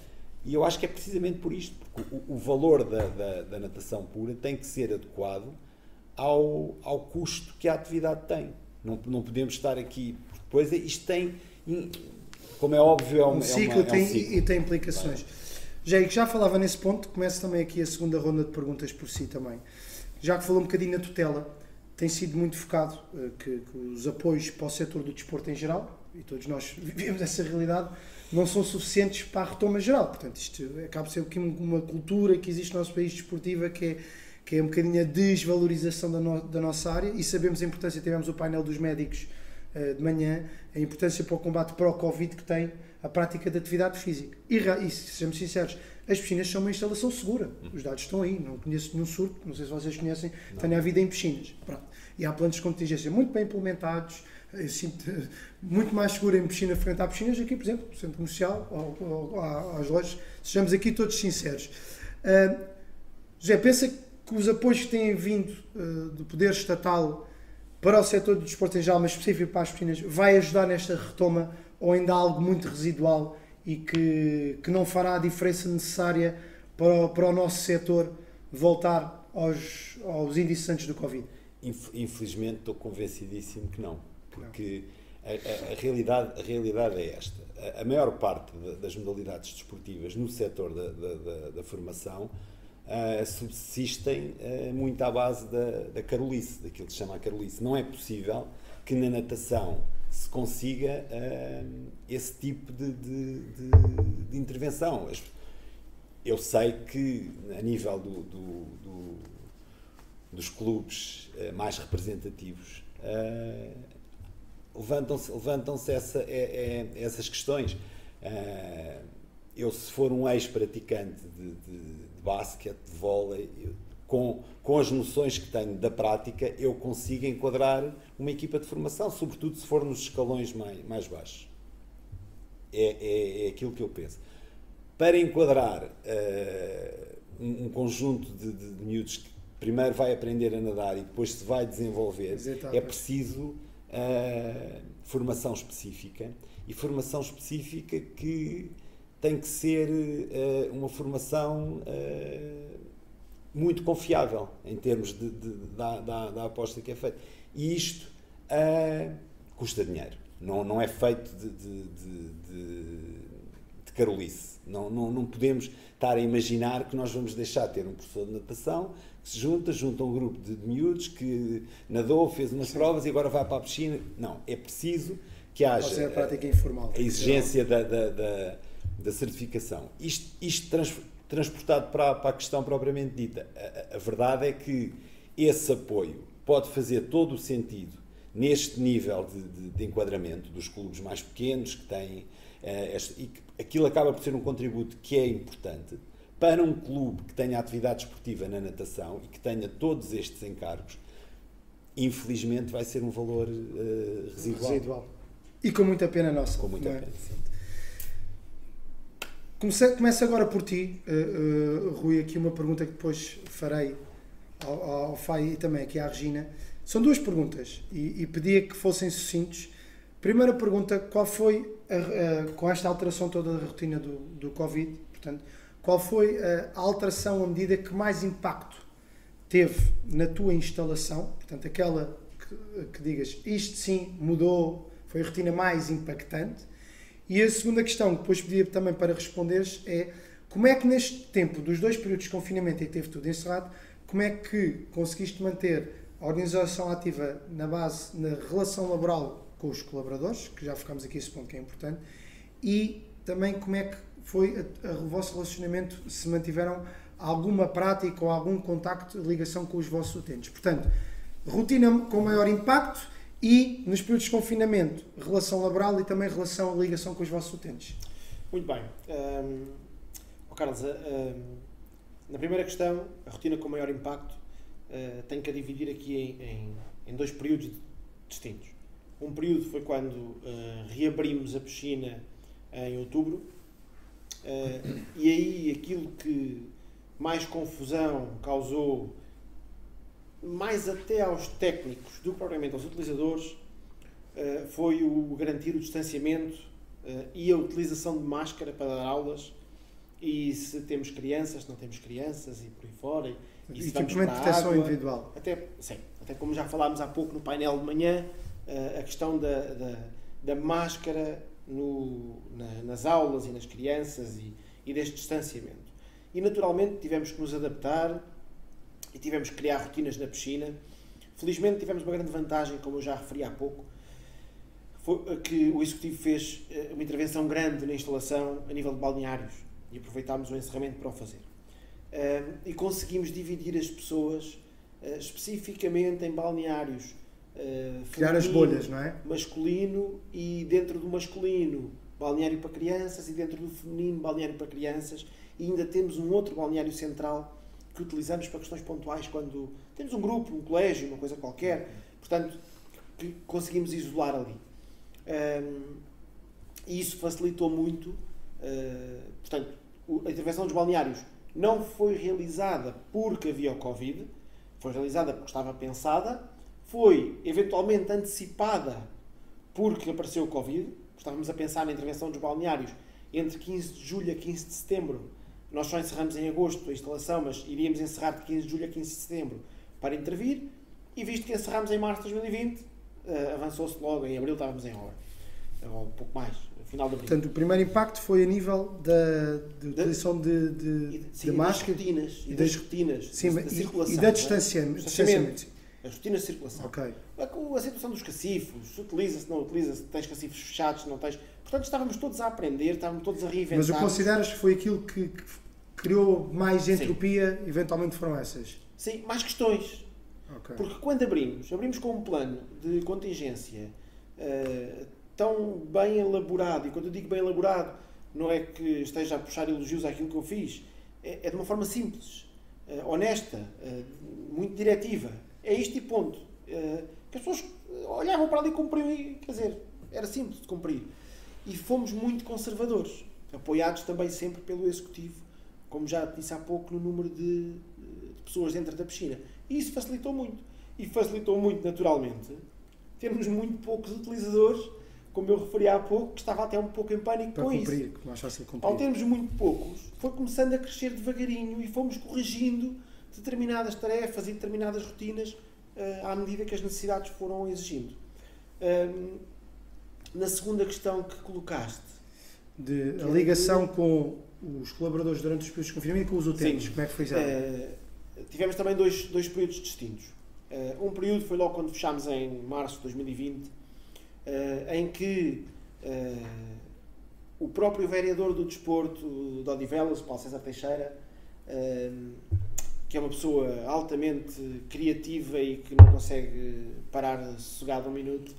Speaker 5: e eu acho que é precisamente por isto, porque o valor da natação pura tem que ser adequado ao custo que a atividade tem. Não podemos estar aqui, depois isto tem, como é óbvio, é um
Speaker 1: ciclo,
Speaker 5: ciclo.
Speaker 1: E tem implicações. Já que já falava nesse ponto, começo também aqui a segunda ronda de perguntas por si também. Já que falou um bocadinho na tutela, tem sido muito focado que os apoios para o setor do desporto em geral, e todos nós vivemos essa realidade, não são suficientes para a retoma geral. Portanto, isto acaba por ser aqui uma cultura que existe no nosso país desportiva que é um bocadinho a desvalorização da nossa área, e sabemos a importância, tivemos o painel dos médicos de manhã, a importância para o combate para o Covid que tem a prática de atividade física. E sejamos sinceros, as piscinas são uma instalação segura. Os dados estão aí, não conheço nenhum surto, não sei se vocês conhecem, tenho a vida em piscinas. Pronto. E há planos de contingência muito bem implementados, eu sinto muito mais seguro em piscina frente a piscinas aqui, por exemplo, no centro comercial ou às lojas. Sejamos aqui todos sinceros. José, pensa que os apoios que têm vindo do poder estatal para o setor do desporto em geral, mas específico para as piscinas, vai ajudar nesta retoma, ou ainda há algo muito residual e que não fará a diferença necessária para o nosso setor voltar aos índices antes do Covid?
Speaker 5: Infelizmente estou convencidíssimo que não, porque a realidade é esta. A maior parte das modalidades desportivas no setor da formação subsistem muito à base da carolice, daquilo que se chama a carolice. Não é possível que na natação se consiga esse tipo de intervenção. Eu sei que a nível dos clubes mais representativos levantam-se essas questões. Eu, se for um ex-praticante de basquete, de vôlei, com as noções que tenho da prática, eu consigo enquadrar uma equipa de formação, sobretudo se for nos escalões mais baixos. É aquilo que eu penso. Para enquadrar um conjunto de miúdos que primeiro vai aprender a nadar e depois se vai desenvolver, é preciso formação específica, e formação específica que tem que ser uma formação muito confiável em termos da aposta que é feita. E isto custa dinheiro. Não é feito de carolice. Não podemos estar a imaginar que nós vamos deixar de ter um professor de natação que se junta um grupo de miúdos que nadou, fez umas provas e agora vai para a piscina. Não, é preciso que haja
Speaker 1: a prática informal,
Speaker 5: a exigência da certificação. Isto transportado para a questão propriamente dita. A verdade é que esse apoio pode fazer todo o sentido neste nível de enquadramento dos clubes mais pequenos, que têm e que aquilo acaba por ser um contributo que é importante para um clube que tenha atividade esportiva na natação e que tenha todos estes encargos. Infelizmente vai ser um valor residual.
Speaker 1: E com muita pena nossa.
Speaker 5: Com muita pena, sim.
Speaker 1: Começo agora por ti, Rui, aqui uma pergunta que depois farei ao Fai e também aqui à Regina. São duas perguntas e pedia que fossem sucintos. Primeira pergunta, qual foi, com esta alteração toda da rotina do Covid, portanto, qual foi a alteração, a medida que mais impacto teve na tua instalação? Portanto, aquela que digas, isto sim mudou, foi a rotina mais impactante. E a segunda questão, que depois pedia também para responderes, é como é que neste tempo dos 2 períodos de confinamento em que teve tudo encerrado, como é que conseguiste manter a organização ativa na base, na relação laboral com os colaboradores, que já focamos aqui esse ponto que é importante, e também como é que foi o vosso relacionamento, se mantiveram alguma prática ou algum contacto, ligação com os vossos utentes. Portanto, rotina com maior impacto e, nos períodos de confinamento, relação laboral e também ligação com os vossos utentes.
Speaker 4: Muito bem. Carlos, na primeira questão, a rotina com maior impacto, tenho que a dividir aqui em 2 períodos distintos. Um período foi quando reabrimos a piscina em outubro, e aí aquilo que mais confusão causou, mais até aos técnicos do que propriamente aos utilizadores, foi o garantir o distanciamento e a utilização de máscara para dar aulas, e se temos crianças, se não temos crianças, e por aí fora, e se vamos para a
Speaker 1: proteção
Speaker 4: água,
Speaker 1: individual.
Speaker 4: Até como já falámos há pouco no painel de manhã, a questão da máscara nas aulas e nas crianças, e deste distanciamento. E naturalmente tivemos que nos adaptar e tivemos que criar rotinas na piscina. Felizmente tivemos uma grande vantagem, como eu já referi há pouco, foi que o Executivo fez uma intervenção grande na instalação a nível de balneários e aproveitámos o encerramento para o fazer. E conseguimos dividir as pessoas especificamente em balneários
Speaker 1: criar as bolhas, não é?
Speaker 4: Masculino, e dentro do masculino balneário para crianças, e dentro do feminino balneário para crianças, e ainda temos um outro balneário central que utilizamos para questões pontuais quando temos um grupo, um colégio, uma coisa qualquer, portanto, que conseguimos isolar ali. E isso facilitou muito. Portanto, a intervenção dos balneários não foi realizada porque havia o Covid, foi realizada porque estava pensada, foi eventualmente antecipada porque apareceu o Covid. Estávamos a pensar na intervenção dos balneários entre 15 de julho a 15 de setembro. Nós só encerramos em agosto a instalação, mas iríamos encerrar de 15 de julho a 15 de setembro para intervir, e visto que encerramos em março de 2020, avançou-se logo, em abril estávamos em obra. Ou um pouco mais, no final de abril.
Speaker 1: Portanto, o primeiro impacto foi a nível da utilização de máscara
Speaker 4: e das rotinas,
Speaker 1: sim,
Speaker 4: da circulação.
Speaker 1: E da distanciamento.
Speaker 4: As rotinas de circulação.
Speaker 1: Okay.
Speaker 4: A situação dos cacifos, se utiliza-se, não utiliza-se, tens cacifos fechados, não tens... Portanto, estávamos todos a aprender, estávamos todos a reinventar.
Speaker 1: Mas o consideras que foi aquilo que criou mais entropia, sim, eventualmente foram essas?
Speaker 4: Sim, mais questões.
Speaker 1: Okay.
Speaker 4: Porque quando abrimos com um plano de contingência tão bem elaborado, e quando eu digo bem elaborado, não é que esteja a puxar elogios àquilo que eu fiz, é de uma forma simples, honesta, muito diretiva. É isto e ponto. Que as pessoas olhavam para ali e cumpriam, quer dizer, era simples de cumprir. E fomos muito conservadores, apoiados também sempre pelo Executivo, como já disse há pouco, no número de pessoas dentro da piscina. E isso facilitou muito. E facilitou muito, naturalmente, termos muito poucos utilizadores, como eu referi há pouco, que estava até um pouco em pânico
Speaker 1: para
Speaker 4: com
Speaker 1: cumprir,
Speaker 4: isso.
Speaker 1: Mais fácil de cumprir.
Speaker 4: Ao termos muito poucos, foi começando a crescer devagarinho e fomos corrigindo determinadas tarefas e determinadas rotinas à medida que as necessidades foram exigindo. Na segunda questão que colocaste,
Speaker 1: a ligação com os colaboradores durante os períodos de confinamento e com os utentes, como é que foi isso?
Speaker 4: Tivemos também dois períodos distintos. Um período foi logo quando fechámos em março de 2020, em que o próprio vereador do desporto de Odivelas, Paulo César Teixeira, que é uma pessoa altamente criativa e que não consegue parar sossegado um minuto,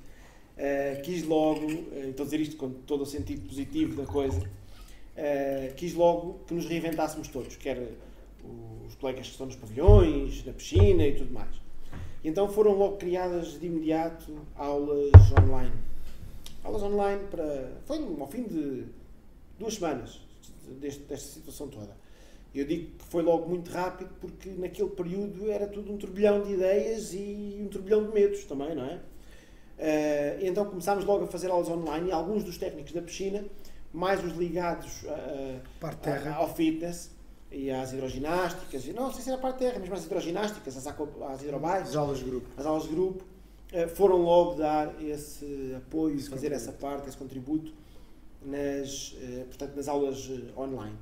Speaker 4: quis logo, estou a dizer isto com todo o sentido positivo da coisa, quis logo que nos reinventássemos todos, quer os colegas que estão nos pavilhões, na piscina e tudo mais. E então foram logo criadas de imediato aulas online. Aulas online foi ao fim de 2 semanas desta situação toda. Eu digo que foi logo muito rápido porque naquele período era tudo um turbilhão de ideias e um turbilhão de medos também, não é? E então começámos logo a fazer aulas online e alguns dos técnicos da piscina, mais os ligados ao fitness e às hidroginásticas, e não sei se era a parte terra, mesmo às hidroginásticas, às hidrobikes,
Speaker 1: as aulas de grupo,
Speaker 4: foram logo dar esse apoio, fazer essa parte, esse contributo portanto, nas aulas online.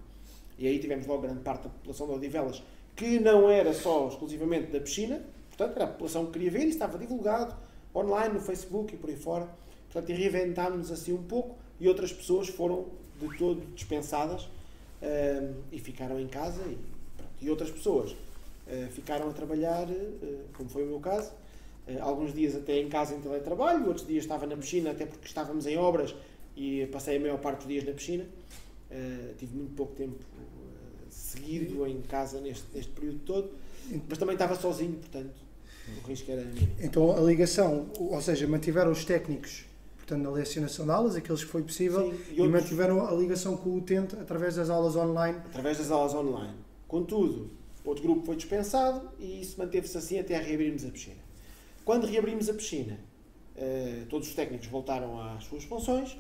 Speaker 4: E aí tivemos logo grande parte da população de Odivelas, que não era só exclusivamente da piscina, portanto era a população que queria ver e estava divulgado online, no Facebook e por aí fora. Portanto, reinventámos-nos assim um pouco e outras pessoas foram de todo dispensadas e ficaram em casa e outras pessoas ficaram a trabalhar, como foi o meu caso, alguns dias até em casa em teletrabalho, outros dias estava na piscina até porque estávamos em obras e passei a maior parte dos dias na piscina. Tive muito pouco tempo seguido em casa neste período todo, mas também estava sozinho, portanto o risco era mínimo.
Speaker 1: Então a ligação, ou seja, mantiveram os técnicos, portanto, na lecionação de aulas, aqueles que foi possível, sim, e mantiveram a ligação com o utente através das aulas online.
Speaker 4: Através das aulas online. Contudo, outro grupo foi dispensado e isso manteve-se assim até reabrirmos a piscina. Quando reabrimos a piscina, todos os técnicos voltaram às suas funções.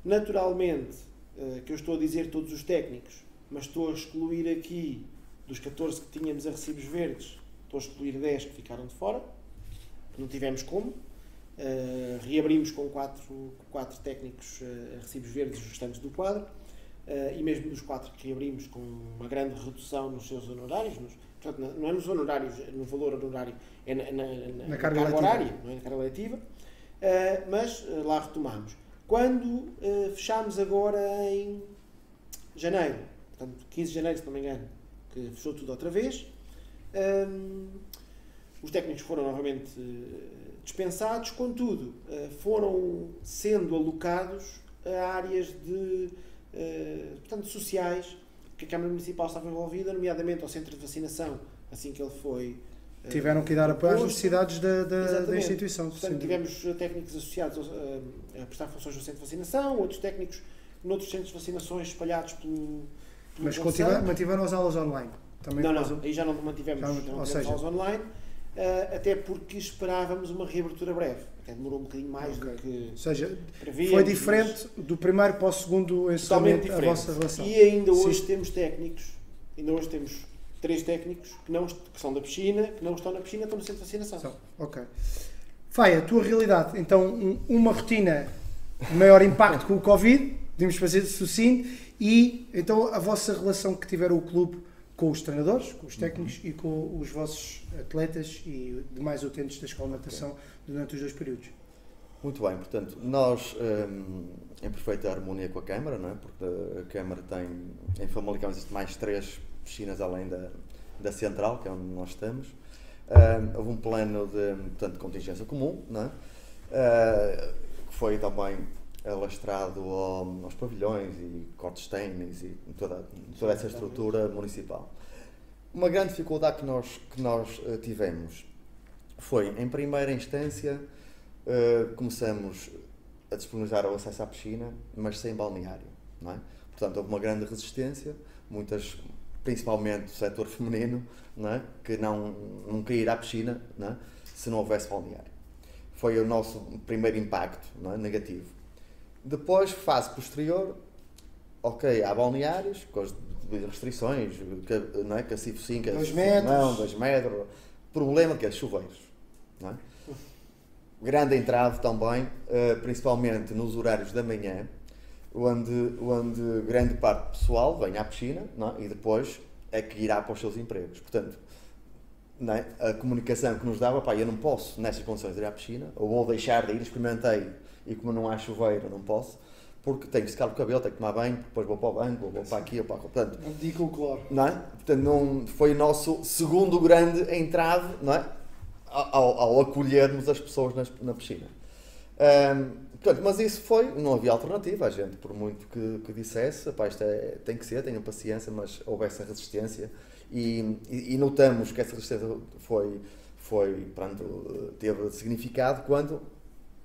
Speaker 4: Naturalmente, que eu estou a dizer todos os técnicos, mas estou a excluir aqui, dos 14 que tínhamos a recibos verdes, estou a excluir 10 que ficaram de fora, não tivemos como. Reabrimos com 4 técnicos a recibos verdes, os restantes do quadro. e mesmo dos 4 que abrimos com uma grande redução nos seus honorários, portanto, não é nos honorários, no valor honorário, é na carga horária, não é na carga letiva, mas lá retomamos. Quando fechámos agora em janeiro, portanto 15 de janeiro, se não me engano, que fechou tudo outra vez, os técnicos foram novamente dispensados, contudo, foram sendo alocados a áreas portanto, sociais que a Câmara Municipal estava envolvida, nomeadamente ao centro de vacinação, assim que ele foi...
Speaker 1: Tiveram que dar apoio às necessidades da instituição.
Speaker 4: Portanto, tivemos técnicos associados a prestar funções no centro de vacinação, outros técnicos noutros centros de vacinações espalhados pelo
Speaker 1: Mas mantiveram as aulas online? Também
Speaker 4: não, aí já não mantivemos aulas online, até porque esperávamos uma reabertura breve. Até demorou um bocadinho mais do que...
Speaker 1: Ou seja,
Speaker 4: prevíamos,
Speaker 1: foi diferente do primeiro para o segundo encerramento a vossa relação.
Speaker 4: E ainda hoje temos técnicos, 3 técnicos que são da piscina, que não estão na piscina, estão no centro de vacinação.
Speaker 1: Ok. Faia, a tua realidade, então, uma rotina de maior impacto com o Covid, podemos fazer sucinto, e então a vossa relação que tiveram o clube com os treinadores, com os técnicos e com os vossos atletas e demais utentes da escola de natação durante os 2 períodos.
Speaker 3: Muito bem, portanto, nós em perfeita harmonia com a Câmara, não é? Porque a Câmara tem, em Famalicão existe mais 3 piscinas além da central, que é onde nós estamos. Houve um plano de contingência comum, não é? Que foi também alastrado aos pavilhões e cortes de ténis e toda essa estrutura municipal. Uma grande dificuldade que nós tivemos foi, em primeira instância, começamos a disponibilizar o acesso à piscina, mas sem balneário, não é? Portanto, houve uma grande resistência, principalmente do setor feminino, não é? Que não queria ir à piscina, não é? Se não houvesse balneário. Foi o nosso primeiro impacto, não é? Negativo. Depois, fase posterior, há balneários, com as restrições, não é? Cacifo 5,
Speaker 1: 2 metros.
Speaker 3: Não, 2 metros. Problema que é chuveiros, não é? Grande entrave também, principalmente nos horários da manhã, onde grande parte do pessoal vem à piscina, não é? E depois é que irá para os seus empregos. Portanto, não é? A comunicação que nos dava, eu não posso, nestas condições, ir à piscina, ou vou deixar de ir, experimentei, e como não há chuveiro, não posso, porque tenho que secar o cabelo, tenho que tomar banho, depois vou para o banco, vou para aqui, ou para lá. Portanto,
Speaker 1: dica o cloro.
Speaker 3: Não é? Portanto, foi o nosso segundo grande entrave, não é? Ao acolhermos as pessoas na piscina. Portanto, mas isso não havia alternativa, a gente, por muito que dissesse, isto tem que ser, tenham paciência, mas houve essa resistência e notamos que essa resistência teve significado quando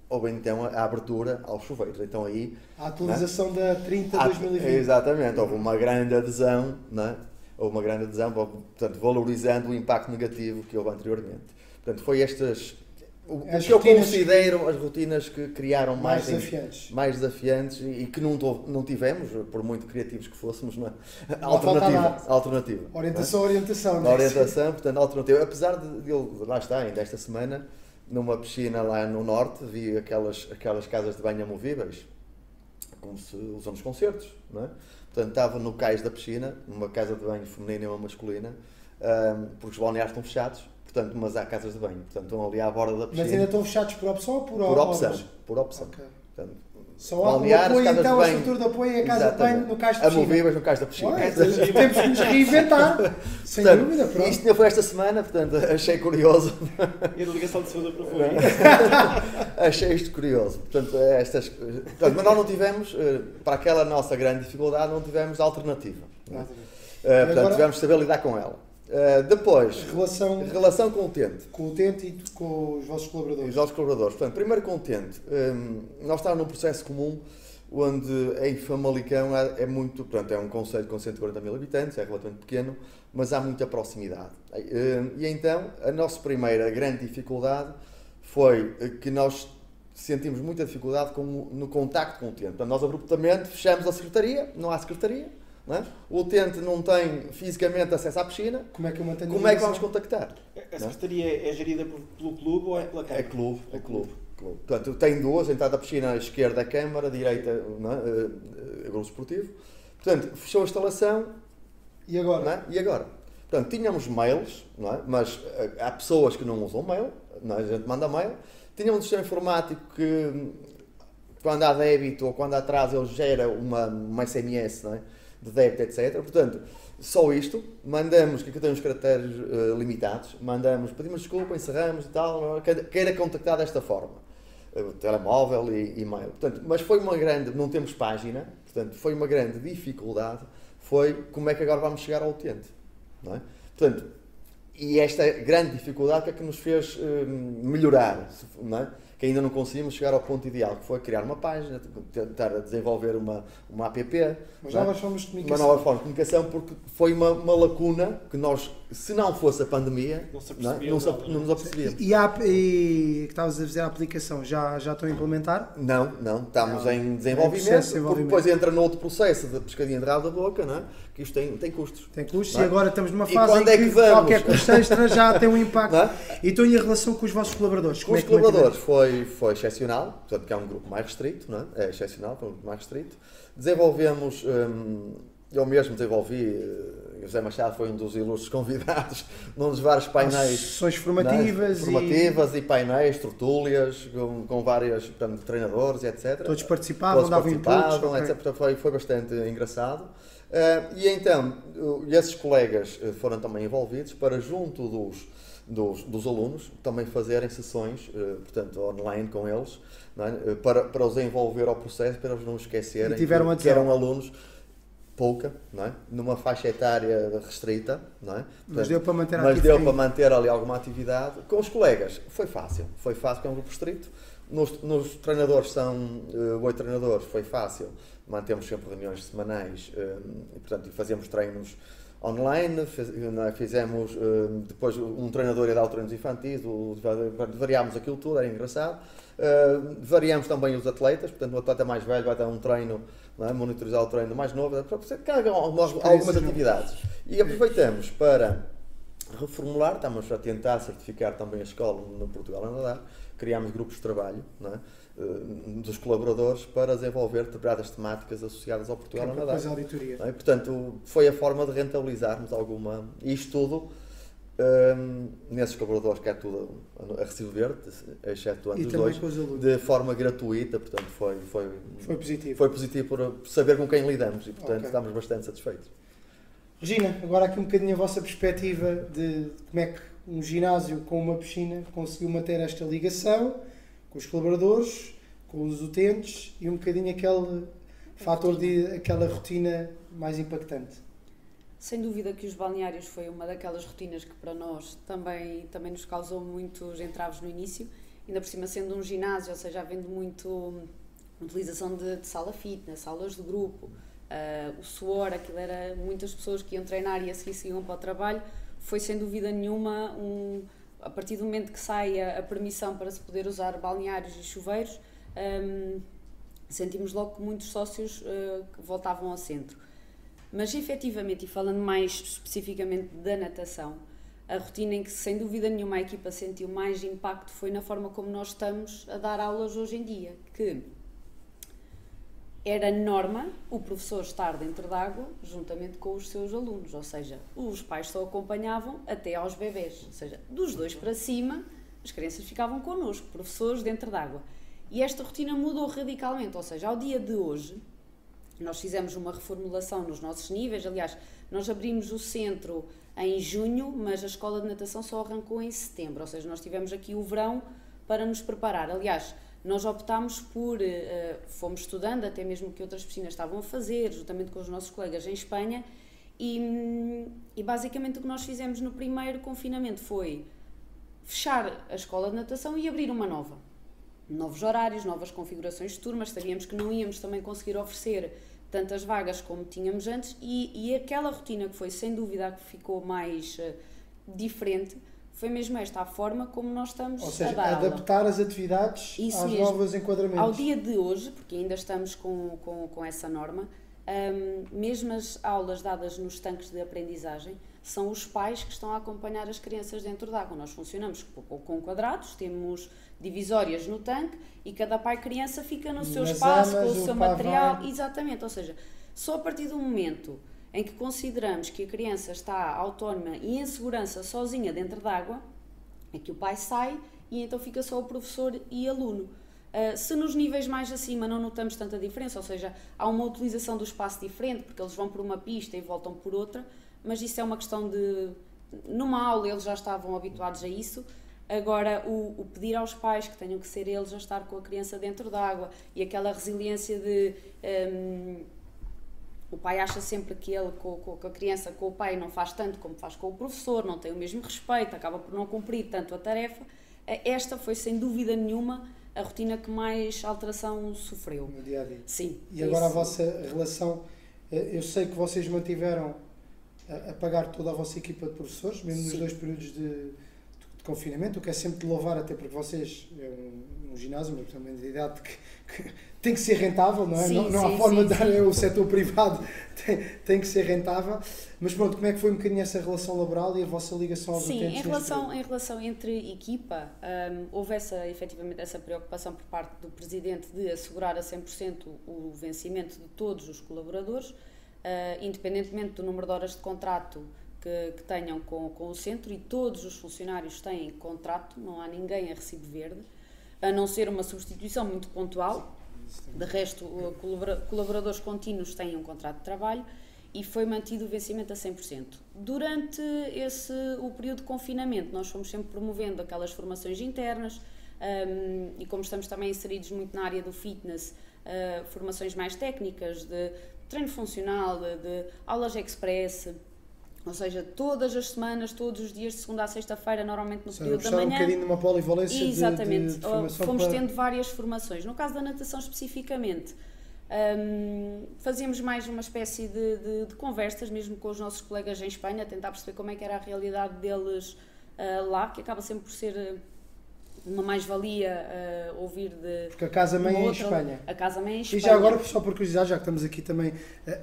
Speaker 3: houve então a abertura aos chuveiros. Então aí...
Speaker 1: A atualização da 30/2020.
Speaker 3: Exatamente, houve uma grande adesão, não é? Houve uma grande adesão, portanto, valorizando o impacto negativo que houve anteriormente. Portanto, foi o que eu considero as rotinas que criaram mais desafiantes e que não tivemos, por muito criativos que fôssemos, não é? Alternativa.
Speaker 1: Orientação.
Speaker 3: Orientação, portanto, alternativa. Apesar de eu, lá está, ainda esta semana, numa piscina lá no norte, vi aquelas casas de banho amovíveis, como se usam nos concertos, não é? Portanto, estava no cais da piscina, numa casa de banho feminina e uma masculina, porque os balneários estão fechados. Portanto, mas há casas de banho, portanto, estão ali à borda da piscina.
Speaker 1: Mas ainda estão fechados por opção ou
Speaker 3: por opção? Por opção.
Speaker 1: Okay.
Speaker 3: Portanto,
Speaker 1: só há um apoio, então, a estrutura de apoio é a casa de banho no cais de piscina.
Speaker 3: Amovíveis no cais da piscina.
Speaker 1: Temos que nos reinventar, sem dúvida. Pronto.
Speaker 3: Isto ainda foi esta semana, portanto, achei curioso.
Speaker 4: E a delegação de saúde aprovou.
Speaker 3: Achei isto curioso. Portanto, mas nós não tivemos, para aquela nossa grande dificuldade, não tivemos alternativa. Portanto, tivemos que saber lidar com ela. Depois, relação com o utente.
Speaker 1: Com o utente e com os vossos colaboradores.
Speaker 3: Os vossos colaboradores. Portanto, primeiro com o utente. Nós estávamos num processo comum onde em Famalicão é muito, portanto, é um concelho com 140 mil habitantes, é relativamente pequeno, mas há muita proximidade. E então, a nossa primeira grande dificuldade foi que nós sentimos muita dificuldade no contacto com o utente. Portanto, nós abruptamente fechamos a secretaria, não há secretaria. Não é? O utente não tem fisicamente acesso à piscina. Como é que vamos contactar?
Speaker 4: A secretaria é gerida pelo clube ou é pela Câmara?
Speaker 3: É clube. Portanto, tem duas, a entrada da piscina à esquerda a Câmara, à direita o grupo esportivo. Portanto, fechou a instalação.
Speaker 1: E agora?
Speaker 3: Não é? E agora? Portanto, tínhamos mails, não é? Mas há pessoas que não usam mail, não é? A gente manda mail. Tínhamos um sistema informático que, quando há débito ou quando há atraso, ele gera uma SMS, não é? De débito, etc. Portanto, só isto, mandamos, que aqui tem uns caracteres limitados, mandamos, pedimos desculpa, encerramos e tal, queira contactar desta forma. Telemóvel e e-mail. Portanto, mas foi uma grande, não temos página, portanto, foi uma grande dificuldade, foi como é que agora vamos chegar ao utente, não é? Portanto, e esta grande dificuldade que é que nos fez melhorar, não é? Que ainda não conseguimos chegar ao ponto ideal, que foi criar uma página, tentar desenvolver uma app,
Speaker 1: Mas novas formas de
Speaker 3: uma
Speaker 1: comunicação.
Speaker 3: nova forma de comunicação, porque foi uma lacuna que nós, se não fosse a pandemia,
Speaker 4: Não se
Speaker 3: não, é?
Speaker 4: apercebia
Speaker 3: não,
Speaker 4: nada.
Speaker 3: não nos apercebíamos.
Speaker 1: E que estavas a dizer a aplicação, já estão a implementar?
Speaker 3: Não, estamos
Speaker 1: Não.
Speaker 3: em
Speaker 1: É processo
Speaker 3: desenvolvimento,
Speaker 1: de desenvolvimento.
Speaker 3: porque depois entra no outro processo de pescadinha de rabo da boca, não é? Que isto tem custos.
Speaker 1: Tem custos
Speaker 3: Não é?
Speaker 1: e agora estamos numa
Speaker 3: E
Speaker 1: fase
Speaker 3: quando
Speaker 1: em
Speaker 3: é
Speaker 1: que
Speaker 3: que vamos?
Speaker 1: qualquer custo extra já tem um impacto.
Speaker 3: Não é?
Speaker 1: Então, e a relação com os vossos colaboradores?
Speaker 3: Com os colaboradores foi excepcional, portanto que é um grupo mais restrito, não é? É excepcional, foi um grupo mais restrito. Desenvolvemos, eu mesmo desenvolvi, José Machado foi um dos ilustres convidados num dos vários painéis.
Speaker 1: Sessões
Speaker 3: não é?
Speaker 1: formativas,
Speaker 3: Formativas e painéis, tertúlias, com vários portanto, treinadores e etc.
Speaker 1: Todos participavam, davam inputs. Ok.
Speaker 3: etc. Portanto, foi bastante engraçado. E então, esses colegas foram também envolvidos para, junto dos alunos, também fazerem sessões, portanto, online com eles, não é? para os envolver ao processo, para eles não esquecerem
Speaker 1: E tiveram
Speaker 3: que eram alunos pouca, não é? Numa faixa etária restrita, não é?
Speaker 1: Mas deu para manter a
Speaker 3: Mas deu
Speaker 1: atividade.
Speaker 3: para manter ali alguma atividade. Com os colegas foi fácil, porque é um grupo restrito. Nos treinadores, são 8 treinadores, foi fácil. Mantemos sempre reuniões semanais e, portanto, fazemos treinos online, fizemos depois um treinador ia dar treinos infantis, variámos aquilo tudo, era engraçado. Variamos também os atletas, portanto, o atleta mais velho vai dar um treino, não é? Monitorizar o treino mais novo, para você carregar algumas atividades. E aproveitamos para reformular, estamos a tentar certificar também a escola no Portugal a Nadar, criámos grupos de trabalho, não é? Dos colaboradores para desenvolver determinadas temáticas associadas ao Portugal a Nadar.
Speaker 1: Depois a auditoria.
Speaker 3: Não é? Portanto, foi a forma de rentabilizarmos alguma. Isto tudo, nesses colaboradores, que é tudo a recibo verde, exceto
Speaker 1: E
Speaker 3: os
Speaker 1: também
Speaker 3: dois,
Speaker 1: com os alunos.
Speaker 3: de forma gratuita, portanto, foi
Speaker 1: Positivo.
Speaker 3: foi positivo por saber com quem lidamos e, portanto,
Speaker 1: Ok.
Speaker 3: estamos bastante satisfeitos.
Speaker 1: Regina, agora aqui um bocadinho a vossa perspectiva de como é que um ginásio com uma piscina conseguiu manter esta ligação com os colaboradores, com os utentes e um bocadinho aquele fator de aquela rotina mais impactante.
Speaker 2: Sem dúvida que os balneários foi uma daquelas rotinas que para nós também nos causou muitos entraves no início, ainda por cima sendo um ginásio, ou seja, havendo muito utilização de sala fitness, aulas de grupo, o suor, aquilo era muitas pessoas que iam treinar e a seguir seguiam para o trabalho, foi sem dúvida nenhuma, a partir do momento que sai a permissão para se poder usar balneários e chuveiros, sentimos logo que muitos sócios que voltavam ao centro. Mas efetivamente, e falando mais especificamente da natação, a rotina em que sem dúvida nenhuma a equipa sentiu mais impacto foi na forma como nós estamos a dar aulas hoje em dia, que era norma o professor estar dentro d'água juntamente com os seus alunos, ou seja, os pais só acompanhavam até aos bebés, ou seja, dos 2 para cima as crianças ficavam connosco, professores dentro d'água. E esta rotina mudou radicalmente, ou seja, ao dia de hoje nós fizemos uma reformulação nos nossos níveis, aliás, nós abrimos o centro em junho, mas a escola de natação só arrancou em setembro, ou seja, nós tivemos aqui o verão para nos preparar. Aliás, nós optámos por, fomos estudando até mesmo que outras piscinas estavam a fazer, juntamente com os nossos colegas em Espanha, e basicamente o que nós fizemos no primeiro confinamento foi fechar a escola de natação e abrir uma nova. Novos horários, novas configurações de turmas, sabíamos que não íamos também conseguir oferecer tantas vagas como tínhamos antes e aquela rotina que foi sem dúvida a que ficou mais diferente foi mesmo esta a forma como nós estamos
Speaker 1: Ou seja,
Speaker 2: a dar
Speaker 1: adaptar as atividades
Speaker 2: Isso
Speaker 1: aos
Speaker 2: mesmo.
Speaker 1: novos enquadramentos.
Speaker 2: Ao dia de hoje, porque ainda estamos com essa norma, mesmo as aulas dadas nos tanques de aprendizagem, são os pais que estão a acompanhar as crianças dentro d'água. Nós funcionamos com quadrados, temos divisórias no tanque e cada pai e criança fica no seu
Speaker 1: Nas
Speaker 2: espaço,
Speaker 1: amas,
Speaker 2: com o seu
Speaker 1: pai
Speaker 2: material.
Speaker 1: vai.
Speaker 2: Exatamente, ou seja, Só a partir do momento em que consideramos que a criança está autónoma e em segurança sozinha dentro d'água, é que o pai sai e então fica só o professor e aluno. Se nos níveis mais acima não notamos tanta diferença, ou seja, há uma utilização do espaço diferente, porque eles vão por uma pista e voltam por outra, mas isso é uma questão de... Numa aula eles já estavam habituados a isso. Agora, o pedir aos pais que tenham que ser eles a estar com a criança dentro d'água e aquela resiliência de... o pai acha sempre que ele, com a criança, com o pai, não faz tanto como faz com o professor, não tem o mesmo respeito, acaba por não cumprir tanto a tarefa. Esta foi, sem dúvida nenhuma, a rotina que mais alteração sofreu.
Speaker 1: No dia a dia.
Speaker 2: Sim.
Speaker 1: E agora a vossa relação, eu sei que vocês mantiveram a pagar toda a vossa equipa de professores, mesmo nos 2 períodos de confinamento, o que é sempre de louvar, até porque vocês, é um ginásio, uma entidade que tem que ser rentável, não é?
Speaker 2: Sim,
Speaker 1: não há
Speaker 2: sim,
Speaker 1: forma
Speaker 2: sim,
Speaker 1: de dar,
Speaker 2: sim.
Speaker 1: o setor privado tem que ser rentável, mas pronto, como é que foi um bocadinho essa relação laboral e a vossa ligação aos utentes?
Speaker 2: Sim, em relação entre equipa, houve efetivamente essa preocupação por parte do Presidente de assegurar a 100% o vencimento de todos os colaboradores, independentemente do número de horas de contrato que tenham com o centro, e todos os funcionários têm contrato, não há ninguém a recibo verde, a não ser uma substituição muito pontual. De resto, colaboradores contínuos têm um contrato de trabalho e foi mantido o vencimento a 100%. Durante o período de confinamento, nós fomos sempre promovendo aquelas formações internas e como estamos também inseridos muito na área do fitness, formações mais técnicas, de treino funcional, de aulas express. Ou seja, todas as semanas, todos os dias, de segunda a sexta-feira, normalmente no período da manhã.
Speaker 1: Um bocadinho de uma polivalência.
Speaker 2: Exatamente.
Speaker 1: de formação.
Speaker 2: Fomos tendo várias formações. No caso da natação especificamente, fazíamos mais uma espécie de conversas, mesmo com os nossos colegas em Espanha, tentar perceber como é que era a realidade deles lá, que acaba sempre por ser uma mais-valia ouvir de...
Speaker 1: Porque a casa-mãe é em Espanha.
Speaker 2: A casa-mãe é em Espanha.
Speaker 1: E já agora, só por curiosidade, já que estamos aqui também,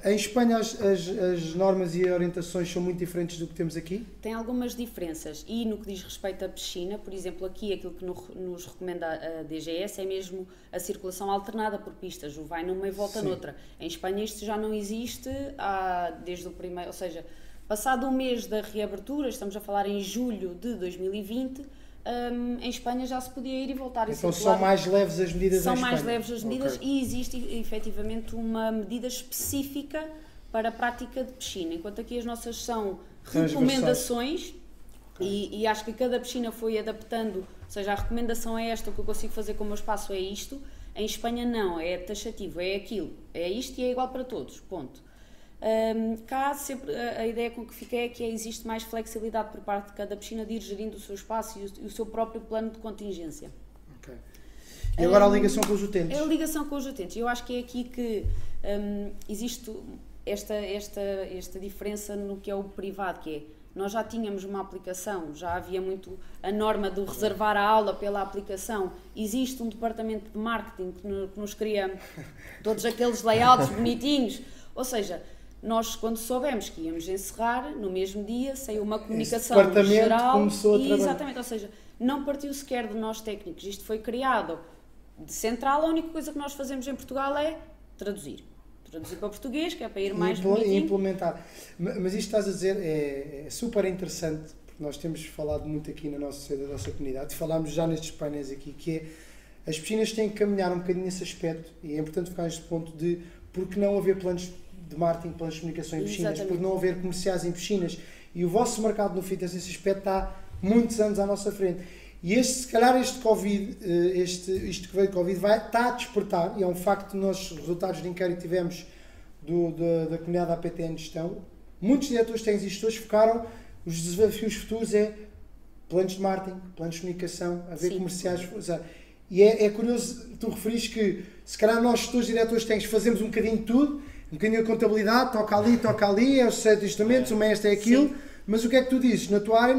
Speaker 1: em Espanha as normas e orientações são muito diferentes do que temos aqui?
Speaker 2: Tem algumas diferenças e no que diz respeito à piscina, por exemplo, aqui aquilo que nos recomenda a DGS é mesmo a circulação alternada por pistas, o vai numa e volta noutra. Em Espanha isto já não existe desde o primeiro, ou seja, passado um mês da reabertura, estamos a falar em julho de 2020, em Espanha já se podia ir e voltar.
Speaker 1: Então são mais leves as medidas em Espanha?
Speaker 2: São mais leves as medidas e existe efetivamente uma medida específica para a prática de piscina, enquanto aqui as nossas são recomendações e acho que cada piscina foi adaptando, ou seja, a recomendação é esta, o que eu consigo fazer com o meu espaço é isto. Em Espanha não, é taxativo, é aquilo, é isto e é igual para todos, ponto. Cá sempre a ideia com que fiquei é que existe mais flexibilidade por parte de cada piscina de ir gerindo o seu espaço e o seu próprio plano de contingência.
Speaker 1: Okay. E agora a ligação com os utentes?
Speaker 2: A ligação com os utentes, eu acho que é aqui que existe esta diferença no que é o privado, que é, nós já tínhamos uma aplicação, já havia muito a norma do reservar a aula pela aplicação, existe um departamento de marketing que nos cria todos aqueles layouts bonitinhos, ou seja, nós quando soubemos que íamos encerrar, no mesmo dia saiu uma comunicação geral
Speaker 1: começou a trabalhar.
Speaker 2: Exatamente, ou seja, não partiu sequer de nós técnicos, isto foi criado de central, a única coisa que nós fazemos em Portugal é traduzir para português, que é para ir mais bonitinho.
Speaker 1: E implementar. Mas isto estás a dizer é super interessante, porque nós temos falado muito aqui na nossa comunidade, falámos já nestes painéis aqui, que é as piscinas têm que caminhar um bocadinho nesse aspecto, e é importante ficar neste ponto de porque não haver planos de marketing, planos de comunicação em piscinas,
Speaker 2: Exatamente.
Speaker 1: por não haver comerciais em piscinas, e o vosso mercado no fitness nesse aspecto está muitos anos à nossa frente. E se calhar este Covid, isto que veio de Covid, está a despertar, e é um facto que nós, resultados de inquérito tivemos da comunidade da PTN de gestão, muitos diretores técnicos e gestores focaram, os desafios futuros planos de marketing, planos de comunicação, haver comerciais. E é curioso, tu referiste que se calhar nós, gestores e diretores técnicos, fazemos um bocadinho de tudo, um bocadinho de contabilidade, toca ali, é os 7 instrumentos, o mestre é aquilo, mas o que é que tu dizes? Na tua área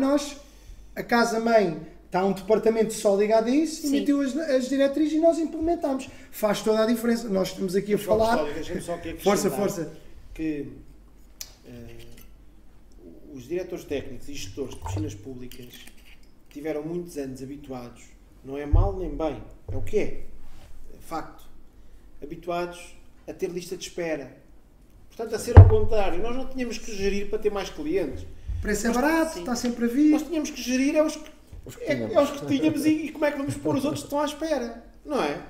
Speaker 1: a casa-mãe está um departamento só ligado a isso, emitiu as diretrizes e nós implementamos. Faz toda a diferença. Nós estamos aqui a falar... Força.
Speaker 4: Que os diretores técnicos e gestores de piscinas públicas tiveram muitos anos habituados, não é mal nem bem, é o que é facto, habituados a ter lista de espera, Portanto, a ser ao contrário, nós não tínhamos que gerir para ter mais clientes.
Speaker 1: O preço é barato, está sempre a vir.
Speaker 4: Nós tínhamos que gerir os que tínhamos e como é que vamos pôr os outros que estão à espera, não é?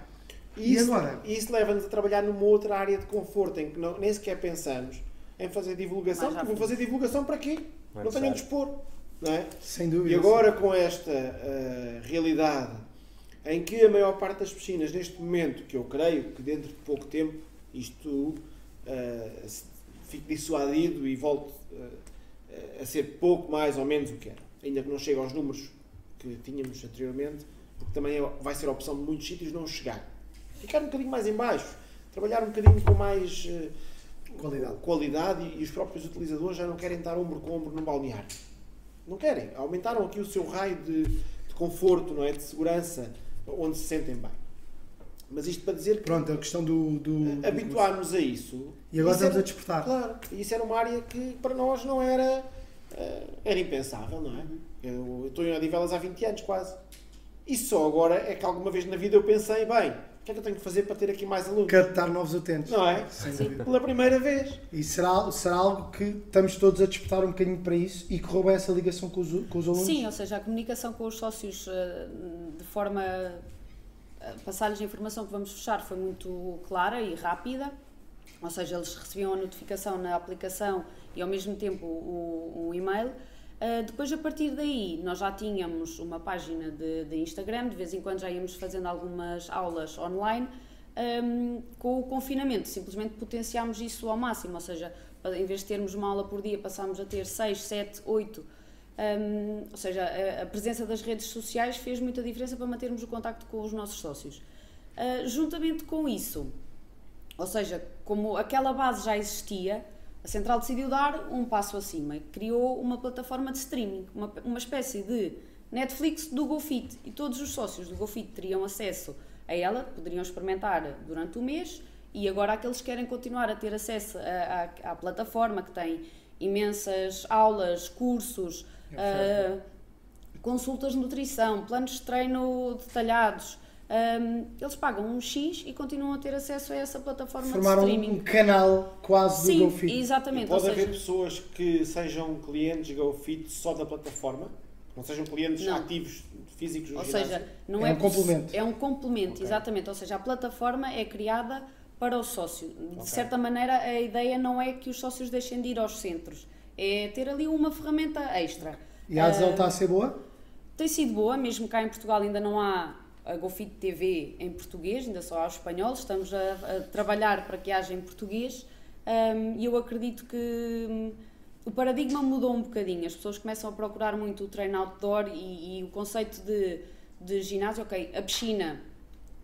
Speaker 4: E isso leva-nos a trabalhar numa outra área de conforto em que nem sequer pensamos em fazer divulgação. Porque vou fazer divulgação para quê? Não tenho onde expor, não é?
Speaker 1: Sem dúvida.
Speaker 4: E agora com esta realidade em que a maior parte das piscinas neste momento, que eu creio que dentro de pouco tempo isto fique dissuadido e volte a ser pouco mais ou menos o que era. Ainda que não chegue aos números que tínhamos anteriormente, porque também vai ser a opção de muitos sítios não chegar. Ficar um bocadinho mais em baixo, trabalhar um bocadinho com mais qualidade e os próprios utilizadores já não querem estar ombro com ombro num balneário. Não querem. Aumentaram aqui o seu raio de conforto, não é? De segurança, onde se sentem bem. Mas isto para dizer que...
Speaker 1: Pronto, é a questão
Speaker 4: habituar-nos a isso.
Speaker 1: E agora estamos a despertar.
Speaker 4: Claro. E isso era uma área que para nós não era... era impensável, não é? Eu estou em Odivelas há 20 anos quase. E só agora é que alguma vez na vida eu pensei, bem, o que é que eu tenho que fazer para ter aqui mais alunos?
Speaker 1: Captar novos utentes.
Speaker 4: Não é?
Speaker 1: Sem dúvida.
Speaker 4: Pela primeira vez.
Speaker 1: E será algo que estamos todos a despertar um bocadinho para isso e que rouba essa ligação com os alunos?
Speaker 2: Sim, ou seja, a comunicação com os sócios de forma a passar-lhes a informação que vamos fechar foi muito clara e rápida. Ou seja, eles recebiam a notificação na aplicação e ao mesmo tempo um e-mail. Depois, a partir daí, nós já tínhamos uma página de Instagram, de vez em quando já íamos fazendo algumas aulas online. Com o confinamento, simplesmente potenciámos isso ao máximo, ou seja, em vez de termos uma aula por dia, passámos a ter 6, 7, 8. Ou seja, a presença das redes sociais fez muita diferença para mantermos o contacto com os nossos sócios. Juntamente com isso, ou seja, como aquela base já existia, a Central decidiu dar um passo acima e criou uma plataforma de streaming, uma espécie de Netflix do GoFit, e todos os sócios do GoFit teriam acesso a ela, poderiam experimentar durante o mês, e agora aqueles que querem continuar a ter acesso à plataforma, que tem imensas aulas, cursos, consultas de nutrição, planos de treino detalhados. Eles pagam um X e continuam a ter acesso a essa plataforma de streaming.
Speaker 1: Formaram um canal quase do GoFit.
Speaker 2: Sim, exatamente.
Speaker 4: E pode haver pessoas que sejam clientes GoFit só da plataforma? Não sejam clientes ativos, físicos do ginásio?
Speaker 2: Ou seja, não
Speaker 1: é um complemento.
Speaker 2: É um complemento, okay. Exatamente. Ou seja, a plataforma é criada para o sócio. De certa maneira, a ideia não é que os sócios deixem de ir aos centros. É ter ali uma ferramenta extra.
Speaker 1: E a adesão está a ser boa?
Speaker 2: Tem sido boa, mesmo cá em Portugal ainda não há a GoFit TV em português, ainda só há o espanhol, estamos a trabalhar para que haja em português, e eu acredito que o paradigma mudou um bocadinho, as pessoas começam a procurar muito o treino outdoor e o conceito de ginásio, ok, a piscina,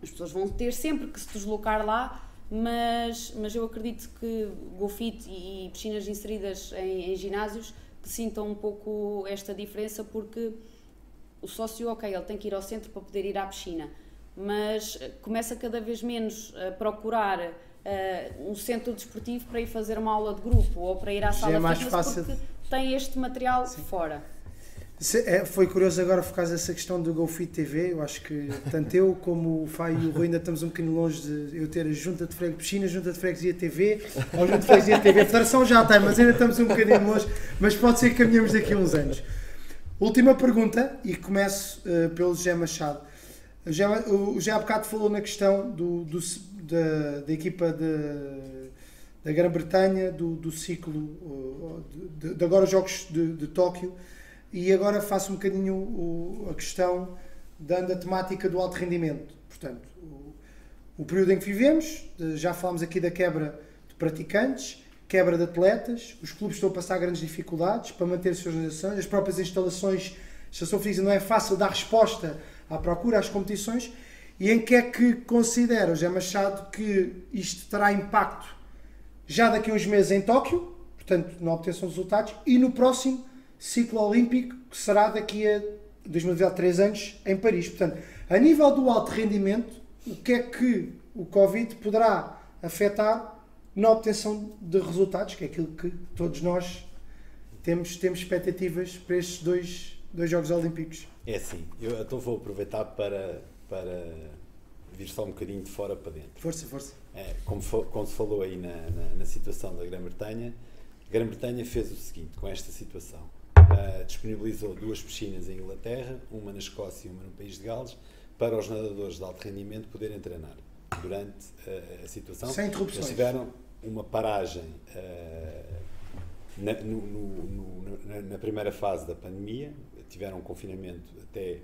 Speaker 2: as pessoas vão ter sempre que se deslocar lá, mas eu acredito que GoFit e piscinas inseridas em ginásios que sintam um pouco esta diferença, porque o sócio, ok, ele tem que ir ao centro para poder ir à piscina, mas começa cada vez menos a procurar um centro desportivo para ir fazer uma aula de grupo ou para ir à sala de fitness, porque tem este material fora.
Speaker 1: Foi curioso agora focar essa questão do GoFit TV. Eu acho que tanto eu como o Fai e o Rui ainda estamos um bocadinho longe de eu ter a junta de freguesia piscina, junta de freguesia TV, ou junta de freguesia TV. A federação já tem, mas ainda estamos um bocadinho longe, mas pode ser que caminhemos daqui a uns anos. Última pergunta, e começo pelo José Machado. O José há bocado falou na questão da equipa da Grã-Bretanha, do ciclo, de agora os Jogos de Tóquio, e agora faço um bocadinho a questão da temática do alto rendimento. Portanto, o período em que vivemos, já falámos aqui da quebra de praticantes, quebra de atletas, os clubes estão a passar grandes dificuldades para manter as suas organizações, as próprias instalações, a estação física não é fácil dar resposta à procura, às competições, e em que é que considera o José Machado que isto terá impacto já daqui a uns meses em Tóquio, portanto na obtenção de resultados, e no próximo ciclo olímpico, que será daqui a 2023 anos em Paris. Portanto, a nível do alto rendimento, o que é que o Covid poderá afetar na obtenção de resultados, que é aquilo que todos nós temos expectativas para estes dois Jogos Olímpicos?
Speaker 5: É assim, eu então vou aproveitar para vir só um bocadinho de fora para dentro.
Speaker 1: Força.
Speaker 5: Como se falou aí na situação da Grã-Bretanha, a Grã-Bretanha fez o seguinte com esta situação. Disponibilizou 2 piscinas em Inglaterra, uma na Escócia e uma no País de Gales, para os nadadores de alto rendimento poderem treinar durante a situação.
Speaker 1: Sem interrupções.
Speaker 5: Eles tiveram uma paragem na primeira fase da pandemia, tiveram um confinamento até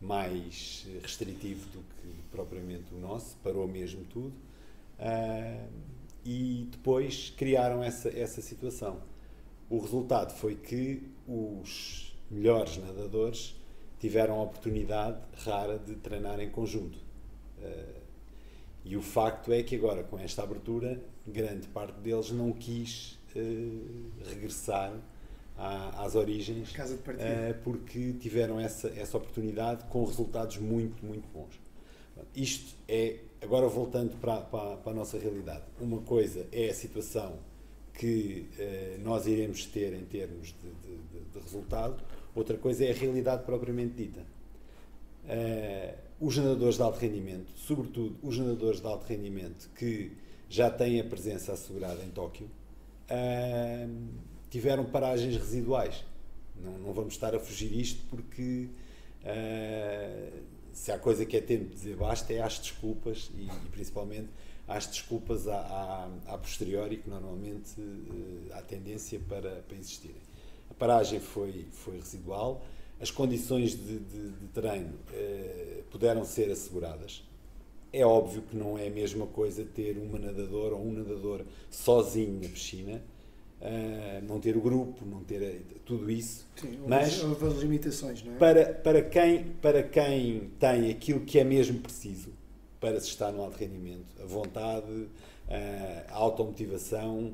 Speaker 5: mais restritivo do que propriamente o nosso, parou mesmo tudo, e depois criaram essa situação. O resultado foi que os melhores nadadores tiveram a oportunidade rara de treinar em conjunto. E o facto é que agora, com esta abertura, grande parte deles não quis regressar às origens,
Speaker 1: Casa de partida.
Speaker 5: porque tiveram essa oportunidade com resultados muito, muito bons. Isto é, agora voltando para a nossa realidade, uma coisa é a situação que nós iremos ter em termos de resultado, outra coisa é a realidade propriamente dita. Os nadadores de alto rendimento, sobretudo os nadadores de alto rendimento que já têm a presença assegurada em Tóquio, tiveram paragens residuais. Não vamos estar a fugir disto porque se há coisa que é tempo de dizer basta é às desculpas e principalmente às desculpas a posteriori que normalmente há tendência para existirem. A paragem foi residual, as condições de treino puderam ser asseguradas. É óbvio que não é a mesma coisa ter uma nadadora ou um nadador sozinho na piscina, não ter o grupo, não ter tudo isso.
Speaker 1: Sim,
Speaker 5: mas
Speaker 1: houve as limitações, não é?
Speaker 5: Para quem tem aquilo que é mesmo preciso para se estar no alto rendimento, a vontade, a automotivação,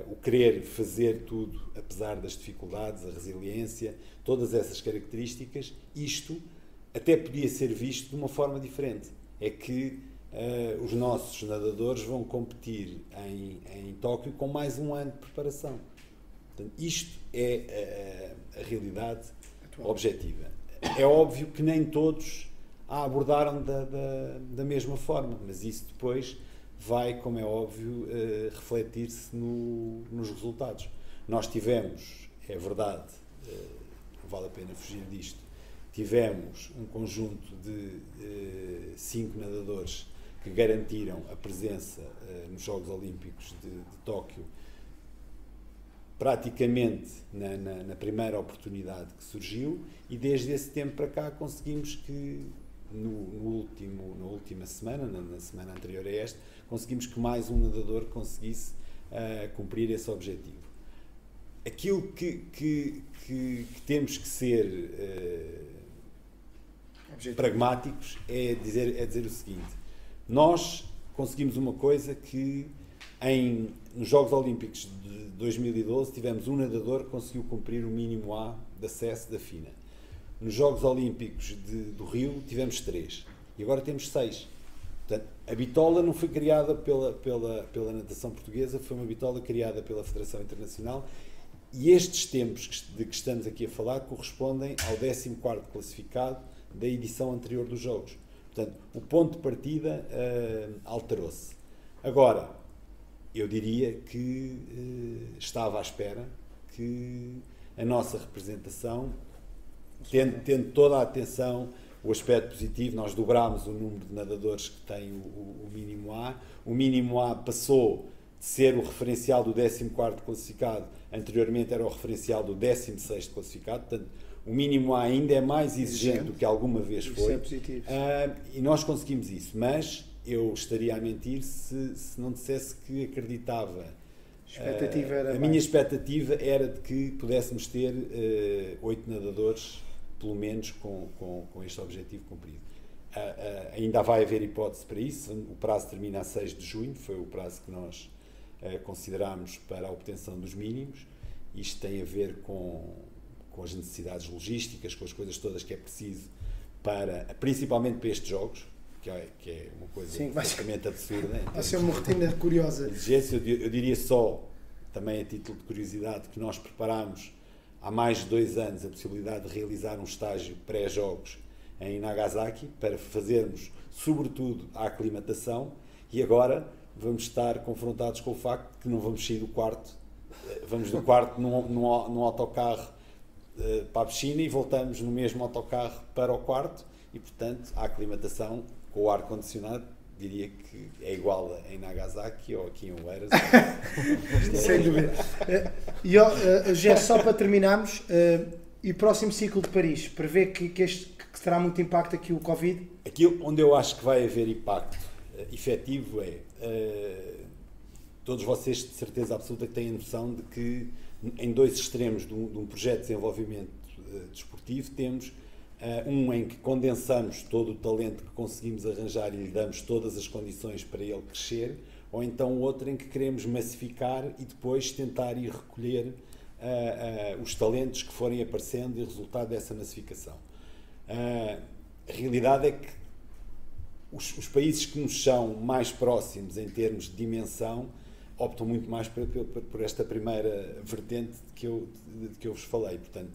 Speaker 5: o querer fazer tudo apesar das dificuldades, a resiliência, todas essas características, isto até podia ser visto de uma forma diferente. É que os nossos nadadores vão competir em Tóquio com mais um ano de preparação. Portanto, isto é a realidade objetiva. É óbvio que nem todos a abordaram da mesma forma, mas isso depois vai, como é óbvio, refletir-se nos resultados. Nós tivemos, é verdade, não vale a pena fugir disto, tivemos um conjunto de 5 nadadores que garantiram a presença nos Jogos Olímpicos de Tóquio praticamente na primeira oportunidade que surgiu, e desde esse tempo para cá conseguimos que na última semana, na semana anterior a esta, conseguimos que mais um nadador conseguisse cumprir esse objetivo. Aquilo que temos que ser pragmáticos é dizer o seguinte: nós conseguimos uma coisa que nos Jogos Olímpicos de 2012 tivemos um nadador que conseguiu cumprir o mínimo A de acesso da FINA. Nos Jogos Olímpicos do Rio tivemos 3 e agora temos 6. Portanto, a bitola não foi criada pela natação portuguesa, foi uma bitola criada pela Federação Internacional, e estes tempos de que estamos aqui a falar correspondem ao 14º classificado da edição anterior dos Jogos. Portanto, o ponto de partida alterou-se. Agora, eu diria que estava à espera que a nossa representação, tendo toda a atenção, o aspecto positivo, nós dobrámos o número de nadadores que tem o mínimo A. O mínimo A passou de ser o referencial do 14º classificado, anteriormente era o referencial do 16º classificado, portanto, o mínimo A ainda é mais exigente do que alguma vez foi.
Speaker 1: Isso é positivo.
Speaker 5: E nós conseguimos isso, mas eu estaria a mentir se não dissesse que acreditava. A minha expectativa era de que pudéssemos ter 8 nadadores, pelo menos, com este objetivo cumprido. Ainda vai haver hipótese para isso. O prazo termina a 6 de junho, foi o prazo que nós considerámos para a obtenção dos mínimos. Isto tem a ver com as necessidades logísticas, com as coisas todas que é preciso principalmente para estes jogos, que é uma coisa basicamente absurda.
Speaker 1: Vai ser uma rotina curiosa.
Speaker 5: Eu diria só, também a título de curiosidade, que nós preparámos há mais de 2 anos a possibilidade de realizar um estágio pré-jogos em Nagasaki para fazermos, sobretudo, a aclimatação, e agora vamos estar confrontados com o facto de que não vamos sair do quarto, vamos do quarto num autocarro para a piscina e voltamos no mesmo autocarro para o quarto, e portanto a aclimatação com o ar-condicionado diria que é igual em Nagasaki ou aqui em Oeiras.
Speaker 1: Sem dúvida. Já só para terminarmos, e o próximo ciclo de Paris, prevê que terá muito impacto aqui o Covid?
Speaker 5: Aquilo onde eu acho que vai haver impacto efetivo todos vocês de certeza absoluta que têm a noção de que em dois extremos de um projeto de desenvolvimento desportivo temos um em que condensamos todo o talento que conseguimos arranjar e lhe damos todas as condições para ele crescer, ou então outro em que queremos massificar e depois tentar ir recolher os talentos que forem aparecendo e resultado dessa massificação. A realidade é que os países que nos são mais próximos em termos de dimensão optam muito mais por esta primeira vertente de que eu vos falei. Portanto,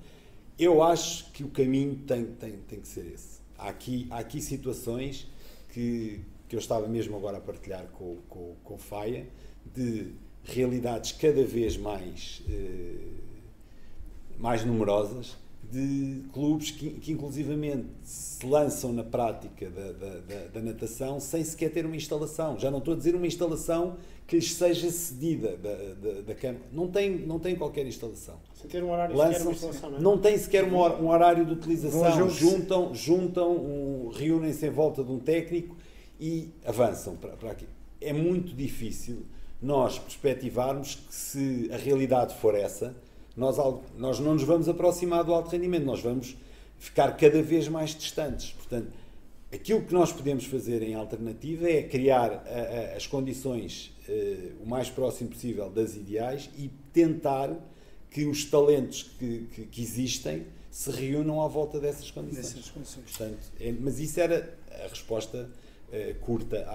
Speaker 5: eu acho que o caminho tem que ser esse. Há aqui situações que eu estava mesmo agora a partilhar com o Faia, de realidades cada vez mais numerosas, de clubes que inclusivamente se lançam na prática da natação sem sequer ter uma instalação. Já não estou a dizer uma instalação que lhes seja cedida da Câmara. Não tem qualquer instalação.
Speaker 4: Sem ter um horário sequer uma instalação, não é?
Speaker 5: Não tem sequer um horário de utilização. Juntam, reúnem-se em volta de um técnico e avançam para aqui. É muito difícil nós perspectivarmos que, se a realidade for essa, nós não nos vamos aproximar do alto rendimento, nós vamos ficar cada vez mais distantes. Portanto, aquilo que nós podemos fazer em alternativa é criar as condições o mais próximo possível das ideais e tentar que os talentos que existem se reúnam à volta dessas condições. Portanto, mas isso era a resposta curta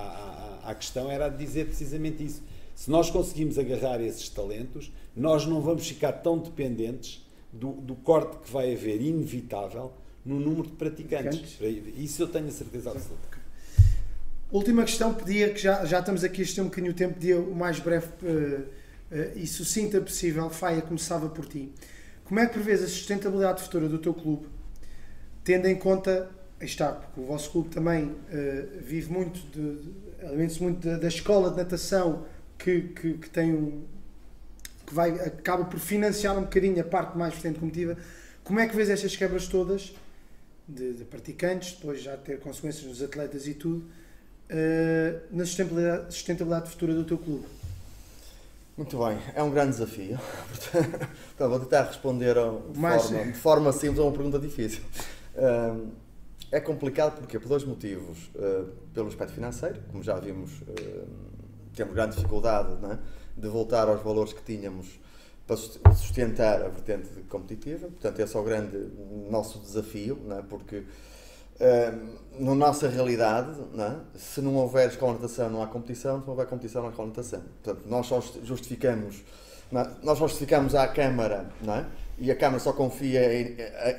Speaker 5: à questão, era dizer precisamente isso. Se nós conseguimos agarrar esses talentos, nós não vamos ficar tão dependentes do corte que vai haver, inevitável, no número de praticantes. Isso eu tenho a certeza absoluta.
Speaker 1: Última questão, pedia que já estamos aqui a estender um bocadinho o tempo, pedia o mais breve e sucinta possível. Faia, começava por ti. Como é que prevês a sustentabilidade futura do teu clube, tendo em conta, porque o vosso clube também vive muito, alimenta-se muito da escola de natação, que tem acaba por financiar um bocadinho a parte mais vertente competitiva. Como é que vês estas quebras todas de praticantes, depois já ter consequências nos atletas e tudo, na sustentabilidade futura do teu clube?
Speaker 3: Muito bem, é um grande desafio. Então, vou tentar responder de forma simples a uma pergunta difícil. É complicado porque, por dois motivos. Pelo aspecto financeiro, como já vimos, temos grande dificuldade, não é, de voltar aos valores que tínhamos para sustentar a vertente competitiva. Portanto, esse é o grande nosso desafio, não é? Porque na nossa realidade, não é? Se não houver escola de natação, não há competição. Se não houver competição, não há escola de natação. Portanto, nós só justificamos à Câmara, não é? E a Câmara só confia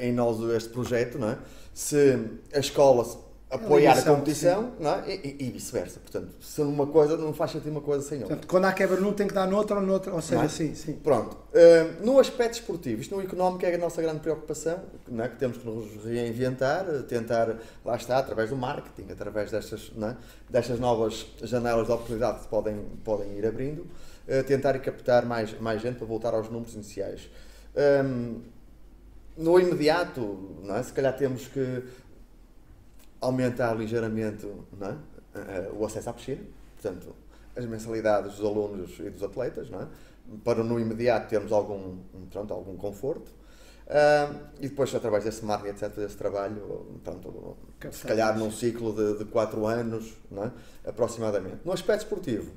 Speaker 3: em nós este projeto, não é? Se a escola apoiar a competição, não é? E vice-versa. Portanto, se uma coisa não faz sentido uma coisa sem outra.
Speaker 1: Portanto, quando há quebra num, tem que dar noutra, ou seja, é? Sim.
Speaker 3: Pronto. No aspecto esportivo, isto no económico é a nossa grande preocupação, não é? Que temos que nos reinventar, tentar, lá está, através do marketing, através destas novas janelas de oportunidade que se podem ir abrindo, tentar e captar mais gente para voltar aos números iniciais. No imediato, não é? Se calhar temos que aumentar ligeiramente, não é? O acesso à piscina, portanto, as mensalidades dos alunos e dos atletas, não é? Para no imediato termos algum conforto, e depois através desse marketing, etc., desse trabalho, se calhar num ciclo de 4 anos, não é? Aproximadamente. No aspecto esportivo,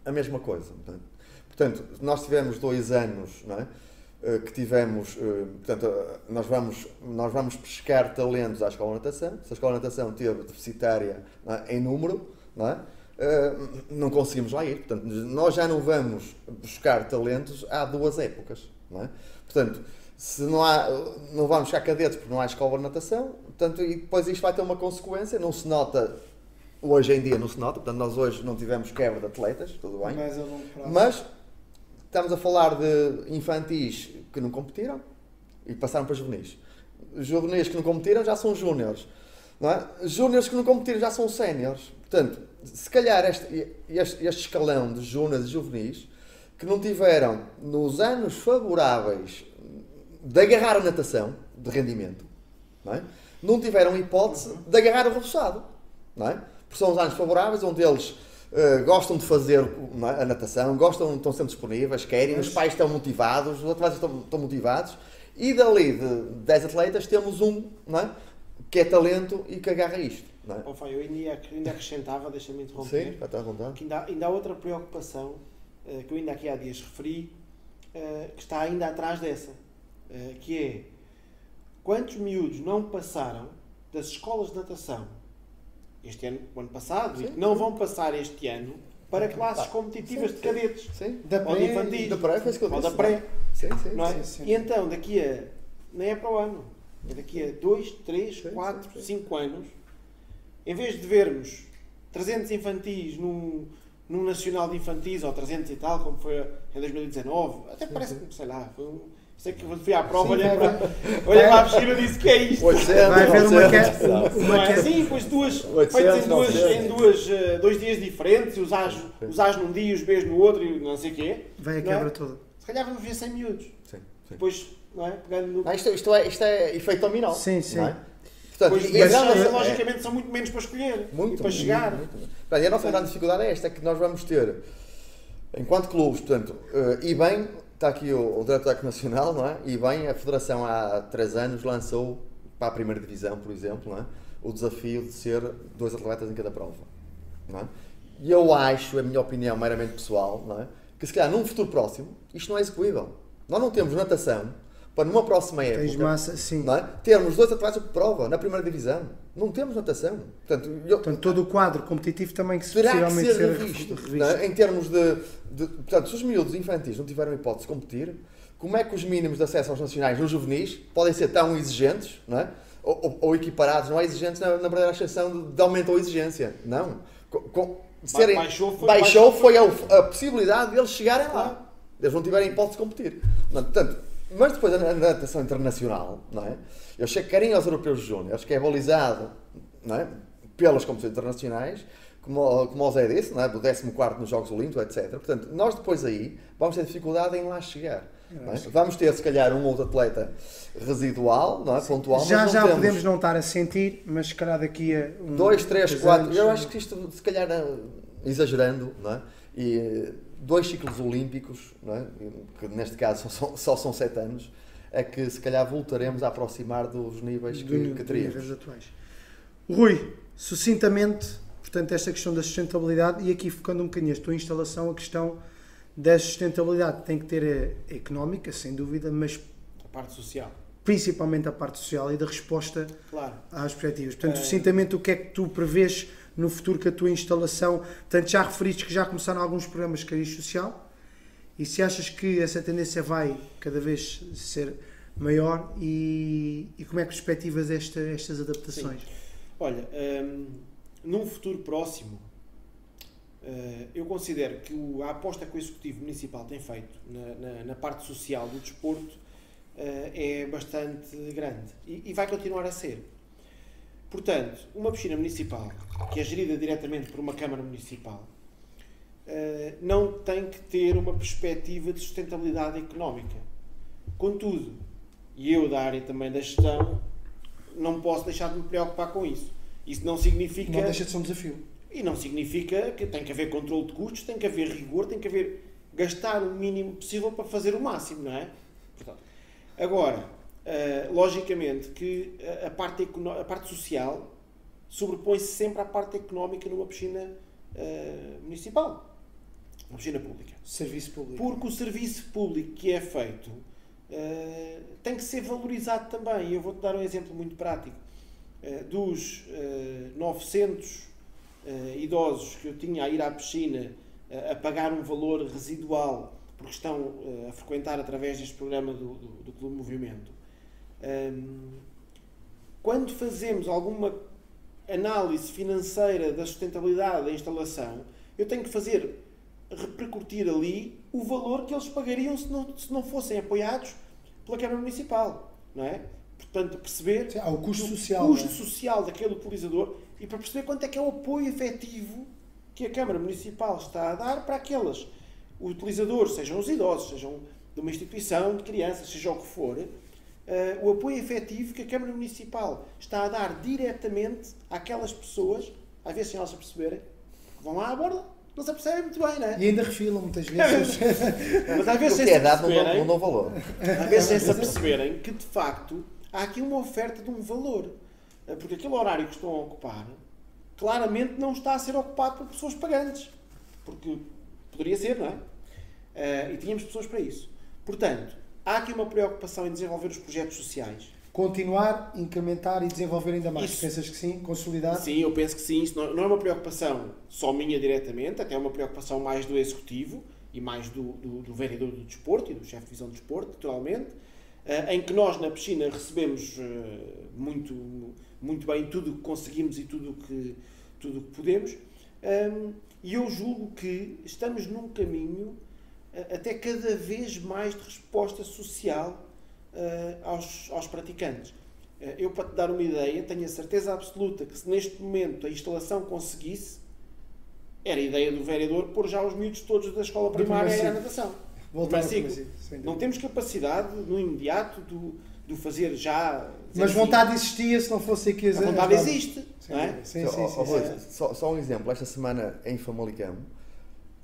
Speaker 3: a mesma coisa. Portanto, nós tivemos 2 anos, não é? Que tivemos, portanto, nós vamos pescar talentos à escola de natação. Se a escola de natação teve deficitária, não é, em número, não é? Não conseguimos lá ir. Portanto, nós já não vamos buscar talentos há 2 épocas, não é? Portanto, se não vamos buscar cadetes porque não há escola de natação, portanto, e depois isto vai ter uma consequência, não se nota, hoje em dia não se nota, portanto nós hoje não tivemos quebra de atletas, tudo bem,
Speaker 1: Mais a longo prazo.
Speaker 3: mas estamos a falar de infantis que não competiram e passaram para juvenis. Os juvenis que não competiram já são júniores, não é? Júniores que não competiram já são séniores. Portanto, se calhar este escalão de júniores e juvenis que não tiveram nos anos favoráveis de agarrar a natação de rendimento, não é? Não tiveram hipótese de agarrar o rebuçado, não é? Porque são os anos favoráveis onde eles gostam de fazer, não é, a natação, estão sempre disponíveis, querem, os pais estão motivados, os atletas estão motivados, e dali de 10 atletas temos um, não é, que é talento e que agarra isto. Não é?
Speaker 4: Eu ainda acrescentava, deixa-me interromper,
Speaker 3: Sim, está à vontade.
Speaker 4: que ainda há outra preocupação que eu ainda aqui há dias referi, que está ainda atrás dessa, que é quantos miúdos não passaram das escolas de natação este ano, o ano passado,
Speaker 3: Sim,
Speaker 4: e que não vão passar este ano para classes competitivas de cadetes,
Speaker 3: Sim.
Speaker 1: Da
Speaker 4: ou de
Speaker 1: pré,
Speaker 4: infantis,
Speaker 3: Da pré, foi isso que eu
Speaker 4: ou
Speaker 3: disse.
Speaker 4: da pré.
Speaker 3: Sim, sim.
Speaker 4: Não é?
Speaker 1: Sim.
Speaker 4: E então, daqui a. Nem é para o ano. É daqui a 2, 3,
Speaker 3: Sim,
Speaker 4: 4,
Speaker 3: sim.
Speaker 4: 5 anos. Em vez de vermos 300 infantis num Nacional de Infantis, ou 300 e tal, como foi em 2019, até parece que, sei lá, sei que fui à prova, olhei para a piscina e disse que é isto.
Speaker 3: 800,
Speaker 1: Vai haver uma
Speaker 3: 900,
Speaker 4: Não é assim? Pois duas,
Speaker 3: 800,
Speaker 4: feitas em
Speaker 3: 900.
Speaker 4: dois dias diferentes, os A's num dia e os B's no outro e não sei o quê.
Speaker 1: Vai a
Speaker 4: não é?
Speaker 1: quebra toda.
Speaker 4: Se calhar vamos ver 100 miúdos.
Speaker 3: Sim, sim.
Speaker 4: Depois, não é? Pegando no.
Speaker 3: Não, isto é efeito dominó.
Speaker 1: Sim, sim.
Speaker 3: Não é? Portanto,
Speaker 4: Pois,
Speaker 3: e a
Speaker 4: mas
Speaker 3: grande-
Speaker 4: logicamente são muito menos para escolher e para chegar.
Speaker 3: Portanto, e a nossa grande dificuldade é esta, é que nós vamos ter, enquanto clubes, portanto, e bem, está aqui o Diretor Nacional, não é? E bem, a Federação há 3 anos lançou para a primeira divisão, por exemplo, não é? O desafio de ser 2 atletas em cada prova, não é? E eu acho, a minha opinião meramente pessoal, não é? Que se calhar num futuro próximo isto não é execuível. Nós não temos natação para numa próxima época,
Speaker 1: Tens massa, sim.
Speaker 3: não é? Termos 2 atletas por prova na primeira divisão. Não temos natação.
Speaker 1: Portanto, todo o quadro competitivo também que se
Speaker 3: terá que
Speaker 1: possivelmente
Speaker 3: ser
Speaker 1: ser
Speaker 3: revisto. Não é? Em termos portanto, se os miúdos infantis não tiveram hipótese de competir, como é que os mínimos de acesso aos nacionais nos juvenis podem ser tão exigentes, não é? Ou equiparados, não é exigentes na verdadeira exceção de aumento ou exigência. Não. Baixou foi a possibilidade de eles chegarem lá. Eles não tiverem hipótese de competir. Não, portanto, mas depois a natação internacional, não é? Eu sei que querem aos europeus júniores, que é balizado, não é? Pelas competições internacionais, como o Zé disse, não é? Do 14º nos Jogos Olímpicos, etc. Portanto, nós depois aí vamos ter dificuldade em lá chegar. Não é? Vamos ter, se calhar, um outro atleta residual, não é? Pontual,
Speaker 1: Já
Speaker 3: mas não temos
Speaker 1: podemos não estar a sentir, mas se calhar daqui a
Speaker 3: 2, 3,
Speaker 1: 3
Speaker 3: 4.
Speaker 1: anos,
Speaker 3: Eu acho que isto, se calhar, exagerando, não é? E 2 ciclos olímpicos, não é? Que neste caso só são 7 anos, é que se calhar voltaremos a aproximar dos níveis que teríamos.
Speaker 1: níveis atuais. Rui, sucintamente, portanto, esta questão da sustentabilidade, e aqui focando um bocadinho a tua instalação, a questão da sustentabilidade tem que ter a económica, sem dúvida, mas
Speaker 4: A parte social.
Speaker 1: principalmente a parte social e da resposta
Speaker 4: Claro.
Speaker 1: às perspectivas. Portanto, sucintamente, o que é que tu prevês no futuro com a tua instalação? Portanto, já referiste que já começaram alguns programas de cariz social, e se achas que essa tendência vai cada vez ser maior, e como é que perspectivas estas adaptações?
Speaker 4: Olha, num futuro próximo, eu considero que a aposta que o Executivo Municipal tem feito na parte social do desporto é bastante grande e vai continuar a ser. Portanto, uma piscina municipal, que é gerida diretamente por uma Câmara Municipal, não tem que ter uma perspectiva de sustentabilidade económica. Contudo, e eu da área também da gestão, não posso deixar de me preocupar com isso. Isso não significa...
Speaker 1: Não deixa de ser um desafio.
Speaker 4: E não significa que tem que haver controle de custos, tem que haver rigor, tem que haver gastar o mínimo possível para fazer o máximo, não é? Portanto, agora, logicamente que a parte social sobrepõe-se sempre à parte económica numa piscina municipal, uma piscina pública.
Speaker 1: Serviço público.
Speaker 4: Porque o serviço público que é feito tem que ser valorizado também. Eu vou-te dar um exemplo muito prático. Dos 900 idosos que eu tinha a ir à piscina a pagar um valor residual porque estão a frequentar através deste programa do Clube Movimento. Quando fazemos alguma análise financeira da sustentabilidade da instalação, eu tenho que fazer repercutir ali o valor que eles pagariam se não fossem apoiados pela Câmara Municipal, não é? Portanto, perceber
Speaker 1: o custo social,
Speaker 4: custo social daquele utilizador e para perceber quanto é que é o apoio efetivo que a Câmara Municipal está a dar para aqueles utilizadores, sejam os idosos, sejam de uma instituição de crianças, seja o que for, o apoio efetivo que a Câmara Municipal está a dar diretamente àquelas pessoas, às vezes sem elas se perceberem, que vão lá à borda, não se apercebem muito bem, não é?
Speaker 1: E ainda refilam muitas vezes.
Speaker 3: Mas às vezes sem se perceberem, não dão valor.
Speaker 4: Às vezes sem se aperceberem que, de facto, há aqui uma oferta de um valor. Porque aquele horário que estão a ocupar, claramente não está a ser ocupado por pessoas pagantes. Porque poderia ser, não é? E tínhamos pessoas para isso. Portanto, há aqui uma preocupação em desenvolver os projetos sociais.
Speaker 1: Continuar, incrementar e desenvolver ainda mais.
Speaker 4: Isso.
Speaker 1: Pensas que sim? Consolidar?
Speaker 4: Sim, eu penso que sim. Isso não é uma preocupação só minha diretamente, até é uma preocupação mais do Executivo e mais do Vereador do Desporto e do Chefe de Divisão do Desporto, naturalmente, em que nós na piscina recebemos muito bem tudo o que conseguimos e tudo o que podemos. E eu julgo que estamos num caminho até cada vez mais de resposta social aos praticantes. Eu, para te dar uma ideia, tenho a certeza absoluta que se neste momento a instalação conseguisse, era a ideia do vereador pôr já os miúdos todos da escola primária à natação. Não temos capacidade no imediato de o fazer já.
Speaker 1: Mas vontade existia se não fosse aqui as...
Speaker 4: A vontade existe, não é?
Speaker 1: Sim.
Speaker 3: Só um exemplo. Esta semana em Famalicão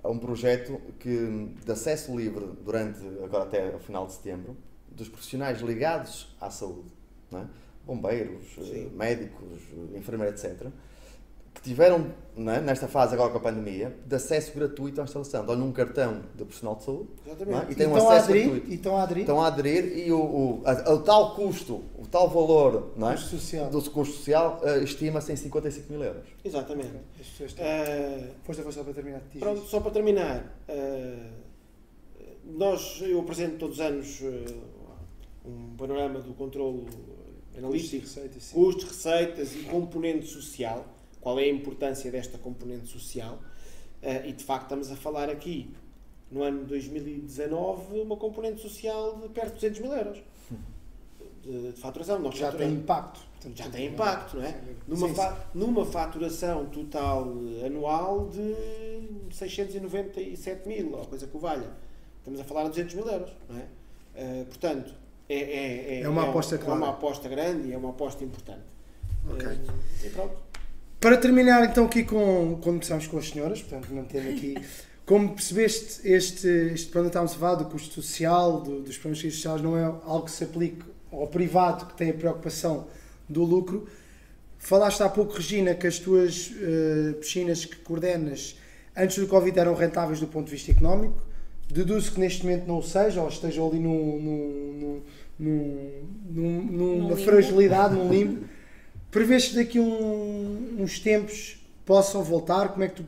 Speaker 3: há um projeto de acesso livre durante, agora até ao final de setembro, dos profissionais ligados à saúde, não é? Bombeiros, médicos, enfermeiros, etc., que tiveram, não é, nesta fase agora com a pandemia, de acesso gratuito à instalação. Dão-lhe um cartão de profissional de saúde, não é? E têm um acesso gratuito.
Speaker 1: E estão a aderir?
Speaker 3: Estão a aderir e o tal custo, o tal valor, não é? Do custo social estima-se em 55 mil euros.
Speaker 4: Exatamente.
Speaker 1: Força para terminar.
Speaker 4: Pronto, só para terminar, eu apresento todos os anos um panorama do controle analítico, custos, receitas e componente social. Qual é a importância desta componente social? E de facto estamos a falar aqui, no ano 2019, uma componente social de perto de 200 mil euros de faturação.
Speaker 1: Já tem impacto.
Speaker 4: Já tem impacto, não é? Numa faturação total anual de 697 mil, ou coisa que o valha. Estamos a falar de 200 mil euros, não é? Portanto, é
Speaker 1: uma aposta clara.
Speaker 4: É uma aposta grande e é uma aposta importante.
Speaker 1: Ok.
Speaker 4: E pronto.
Speaker 1: Para terminar então aqui quando começamos com as senhoras, portanto mantendo aqui, como percebeste quando estávamos a falar do custo social, dos problemas sociais, não é algo que se aplique ao privado que tem a preocupação do lucro. Falaste há pouco, Regina, que as tuas piscinas que coordenas antes do Covid eram rentáveis do ponto de vista económico. Deduzo que neste momento não o seja, ou estejam ali numa fragilidade, num limbo. Prevês que daqui uns tempos possam voltar? Como é que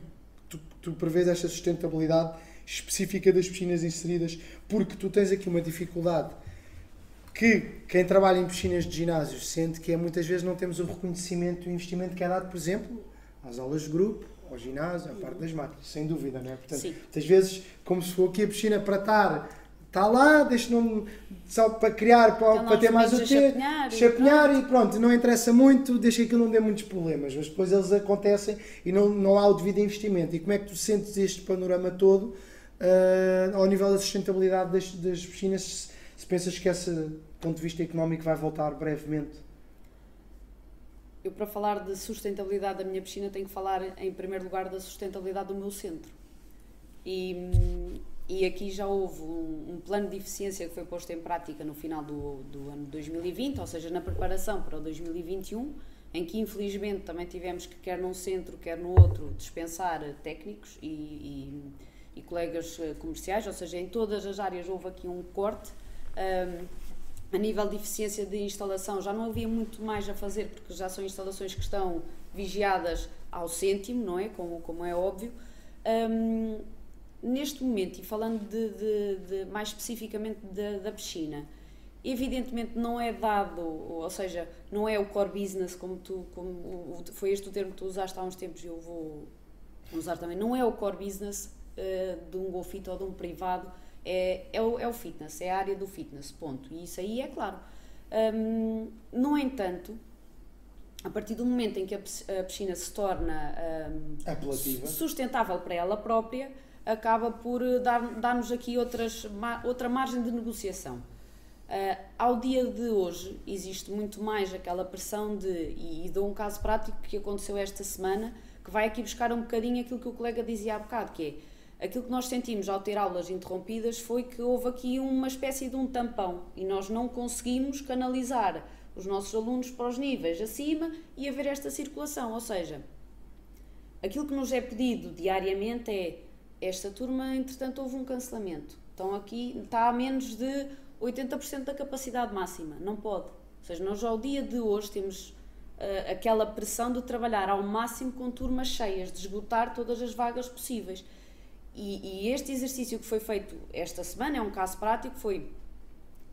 Speaker 1: tu prevês esta sustentabilidade específica das piscinas inseridas? Porque tu tens aqui uma dificuldade que quem trabalha em piscinas de ginásio sente que muitas vezes não temos o reconhecimento e o investimento que é dado, por exemplo, às aulas de grupo, ao ginásio, à parte das máquinas, sem dúvida, não é? Portanto, muitas vezes, como se for aqui a piscina para está lá, deixa-me só para criar, para ter mais o quê, chapinhar e pronto, não interessa muito, deixa que aquilo não dê muitos problemas, mas depois eles acontecem e não há o devido investimento. E como é que tu sentes este panorama todo ao nível da sustentabilidade das piscinas, se pensas que esse ponto de vista económico vai voltar brevemente?
Speaker 2: Eu, para falar de sustentabilidade da minha piscina, tenho que falar em primeiro lugar da sustentabilidade do meu centro. E aqui já houve um plano de eficiência que foi posto em prática no final do ano 2020, ou seja, na preparação para o 2021, em que infelizmente também tivemos que, quer num centro, quer no outro, dispensar técnicos e colegas comerciais, ou seja, em todas as áreas houve aqui um corte. A nível de eficiência de instalação já não havia muito mais a fazer, porque já são instalações que estão vigiadas ao cêntimo, não é? Como é óbvio. neste momento, e falando mais especificamente da piscina, evidentemente não é dado, ou seja, não é o core business, como foi este o termo que tu usaste há uns tempos e eu vou usar também, não é o core business de um GoFit ou de um privado, é o fitness, é a área do fitness, ponto. E isso aí é claro. No entanto, a partir do momento em que a piscina se torna sustentável para ela própria, acaba por dar-nos aqui outra margem de negociação. Ao dia de hoje existe muito mais aquela pressão e dou um caso prático que aconteceu esta semana, que vai aqui buscar um bocadinho aquilo que o colega dizia há bocado, que é aquilo que nós sentimos ao ter aulas interrompidas foi que houve aqui uma espécie de um tampão e nós não conseguimos canalizar os nossos alunos para os níveis acima e haver esta circulação, ou seja, aquilo que nos é pedido diariamente é esta turma, entretanto houve um cancelamento, então aqui está a menos de 80% da capacidade máxima, não pode, ou seja, nós ao dia de hoje temos aquela pressão de trabalhar ao máximo com turmas cheias, de esgotar todas as vagas possíveis. E este exercício que foi feito esta semana, é um caso prático, foi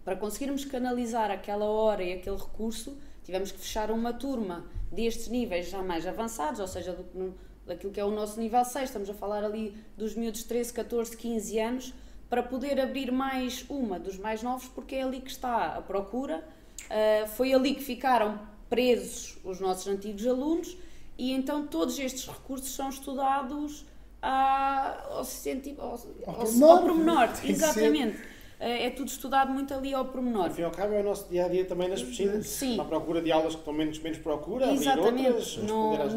Speaker 2: para conseguirmos canalizar aquela hora e aquele recurso, tivemos que fechar uma turma destes níveis já mais avançados, ou seja, daquilo que é o nosso nível 6, estamos a falar ali dos miúdos de 13, 14, 15 anos, para poder abrir mais uma dos mais novos, porque é ali que está a procura, foi ali que ficaram presos os nossos antigos alunos, e então todos estes recursos são estudados ao pormenor, exatamente. É tudo estudado muito ali ao pormenor.
Speaker 4: Ao fim e ao cabo é o nosso dia-a-dia também nas piscinas.
Speaker 2: Sim.
Speaker 4: À procura de aulas que estão menos procura,
Speaker 2: exatamente.
Speaker 4: Outras,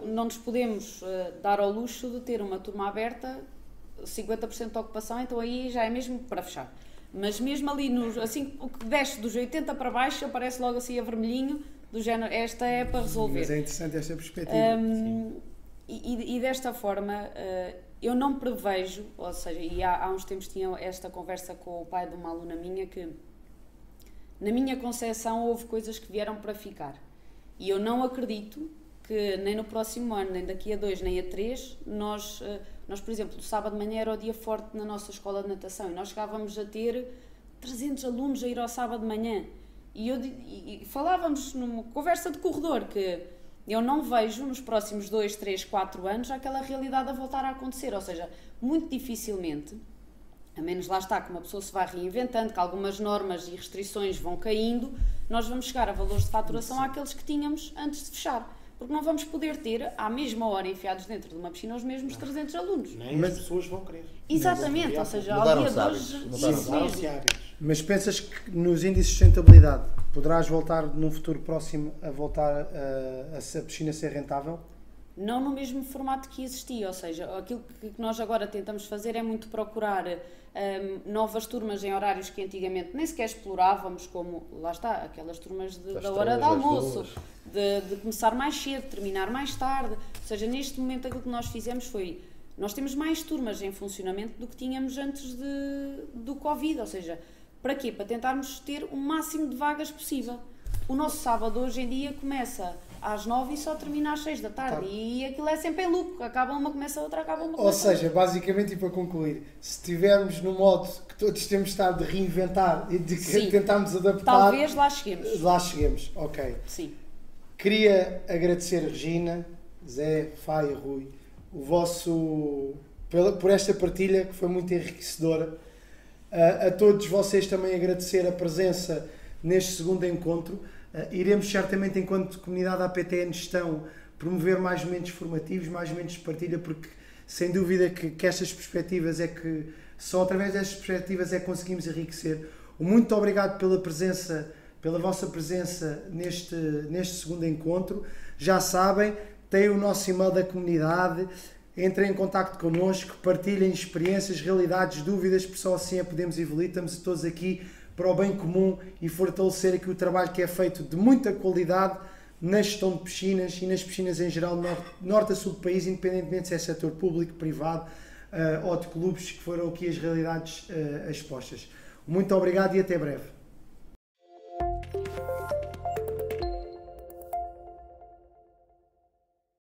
Speaker 2: não nos podemos dar ao luxo de ter uma turma aberta, 50% de ocupação, então aí já é mesmo para fechar. Mas mesmo ali, assim, o que desce dos 80 para baixo, aparece logo assim a vermelhinho, do género, esta é para resolver.
Speaker 1: Mas é interessante esta perspectiva.
Speaker 2: E desta forma, eu não prevejo, ou seja, e há uns tempos tinha esta conversa com o pai de uma aluna minha, que na minha concepção houve coisas que vieram para ficar. E eu não acredito que nem no próximo ano, nem daqui a 2, nem a 3, nós, por exemplo, no sábado de manhã era o dia forte na nossa escola de natação e nós chegávamos a ter 300 alunos a ir ao sábado de manhã. E falávamos numa conversa de corredor que eu não vejo nos próximos 2, 3, 4 anos aquela realidade a voltar a acontecer, ou seja, muito dificilmente, a menos lá está que uma pessoa se vai reinventando, que algumas normas e restrições vão caindo, nós vamos chegar a valores de faturação àqueles que tínhamos antes de fechar. Porque não vamos poder ter, à mesma hora, enfiados dentro de uma piscina, os mesmos 300 alunos.
Speaker 4: Nem as pessoas vão querer.
Speaker 2: Exatamente, ou seja, ao dia de hoje, isso mesmo.
Speaker 1: Mas pensas que nos índices de sustentabilidade poderás voltar num futuro próximo a voltar a piscina ser rentável?
Speaker 2: Não no mesmo formato que existia, ou seja, aquilo que nós agora tentamos fazer é muito procurar novas turmas em horários que antigamente nem sequer explorávamos, como, lá está, aquelas turmas da hora de almoço, de começar mais cedo, terminar mais tarde, ou seja, neste momento aquilo que nós fizemos foi, nós temos mais turmas em funcionamento do que tínhamos antes do Covid, ou seja, para quê? Para tentarmos ter o máximo de vagas possível. O nosso sábado hoje em dia começa às 9 e só termina às 6 da tarde. E aquilo é sempre em loop. Acaba uma, começa a outra, acaba uma, começa
Speaker 1: outra. Ou seja, basicamente, e para concluir, se estivermos no modo que todos temos estado de reinventar e de tentarmos adaptar...
Speaker 2: Talvez lá cheguemos.
Speaker 1: Lá cheguemos, ok.
Speaker 2: Sim.
Speaker 1: Queria agradecer, Regina, Zé, Faia, Rui, por esta partilha que foi muito enriquecedora. A todos vocês também agradecer a presença neste segundo encontro. Iremos certamente, enquanto comunidade APTN Gestão, promover mais momentos formativos, mais momentos de partilha, porque sem dúvida que estas perspectivas só através destas perspectivas é que conseguimos enriquecer. Muito obrigado pela vossa presença neste segundo encontro. Já sabem, têm o nosso e-mail da comunidade, entrem em contacto connosco, partilhem experiências, realidades, dúvidas, porque só assim podemos evoluir. Estamos todos aqui para o bem comum e fortalecer aqui o trabalho que é feito de muita qualidade na gestão de piscinas e nas piscinas em geral, norte a sul do país, independentemente se é setor público, privado ou de clubes, que foram aqui as realidades expostas. Muito obrigado e até breve.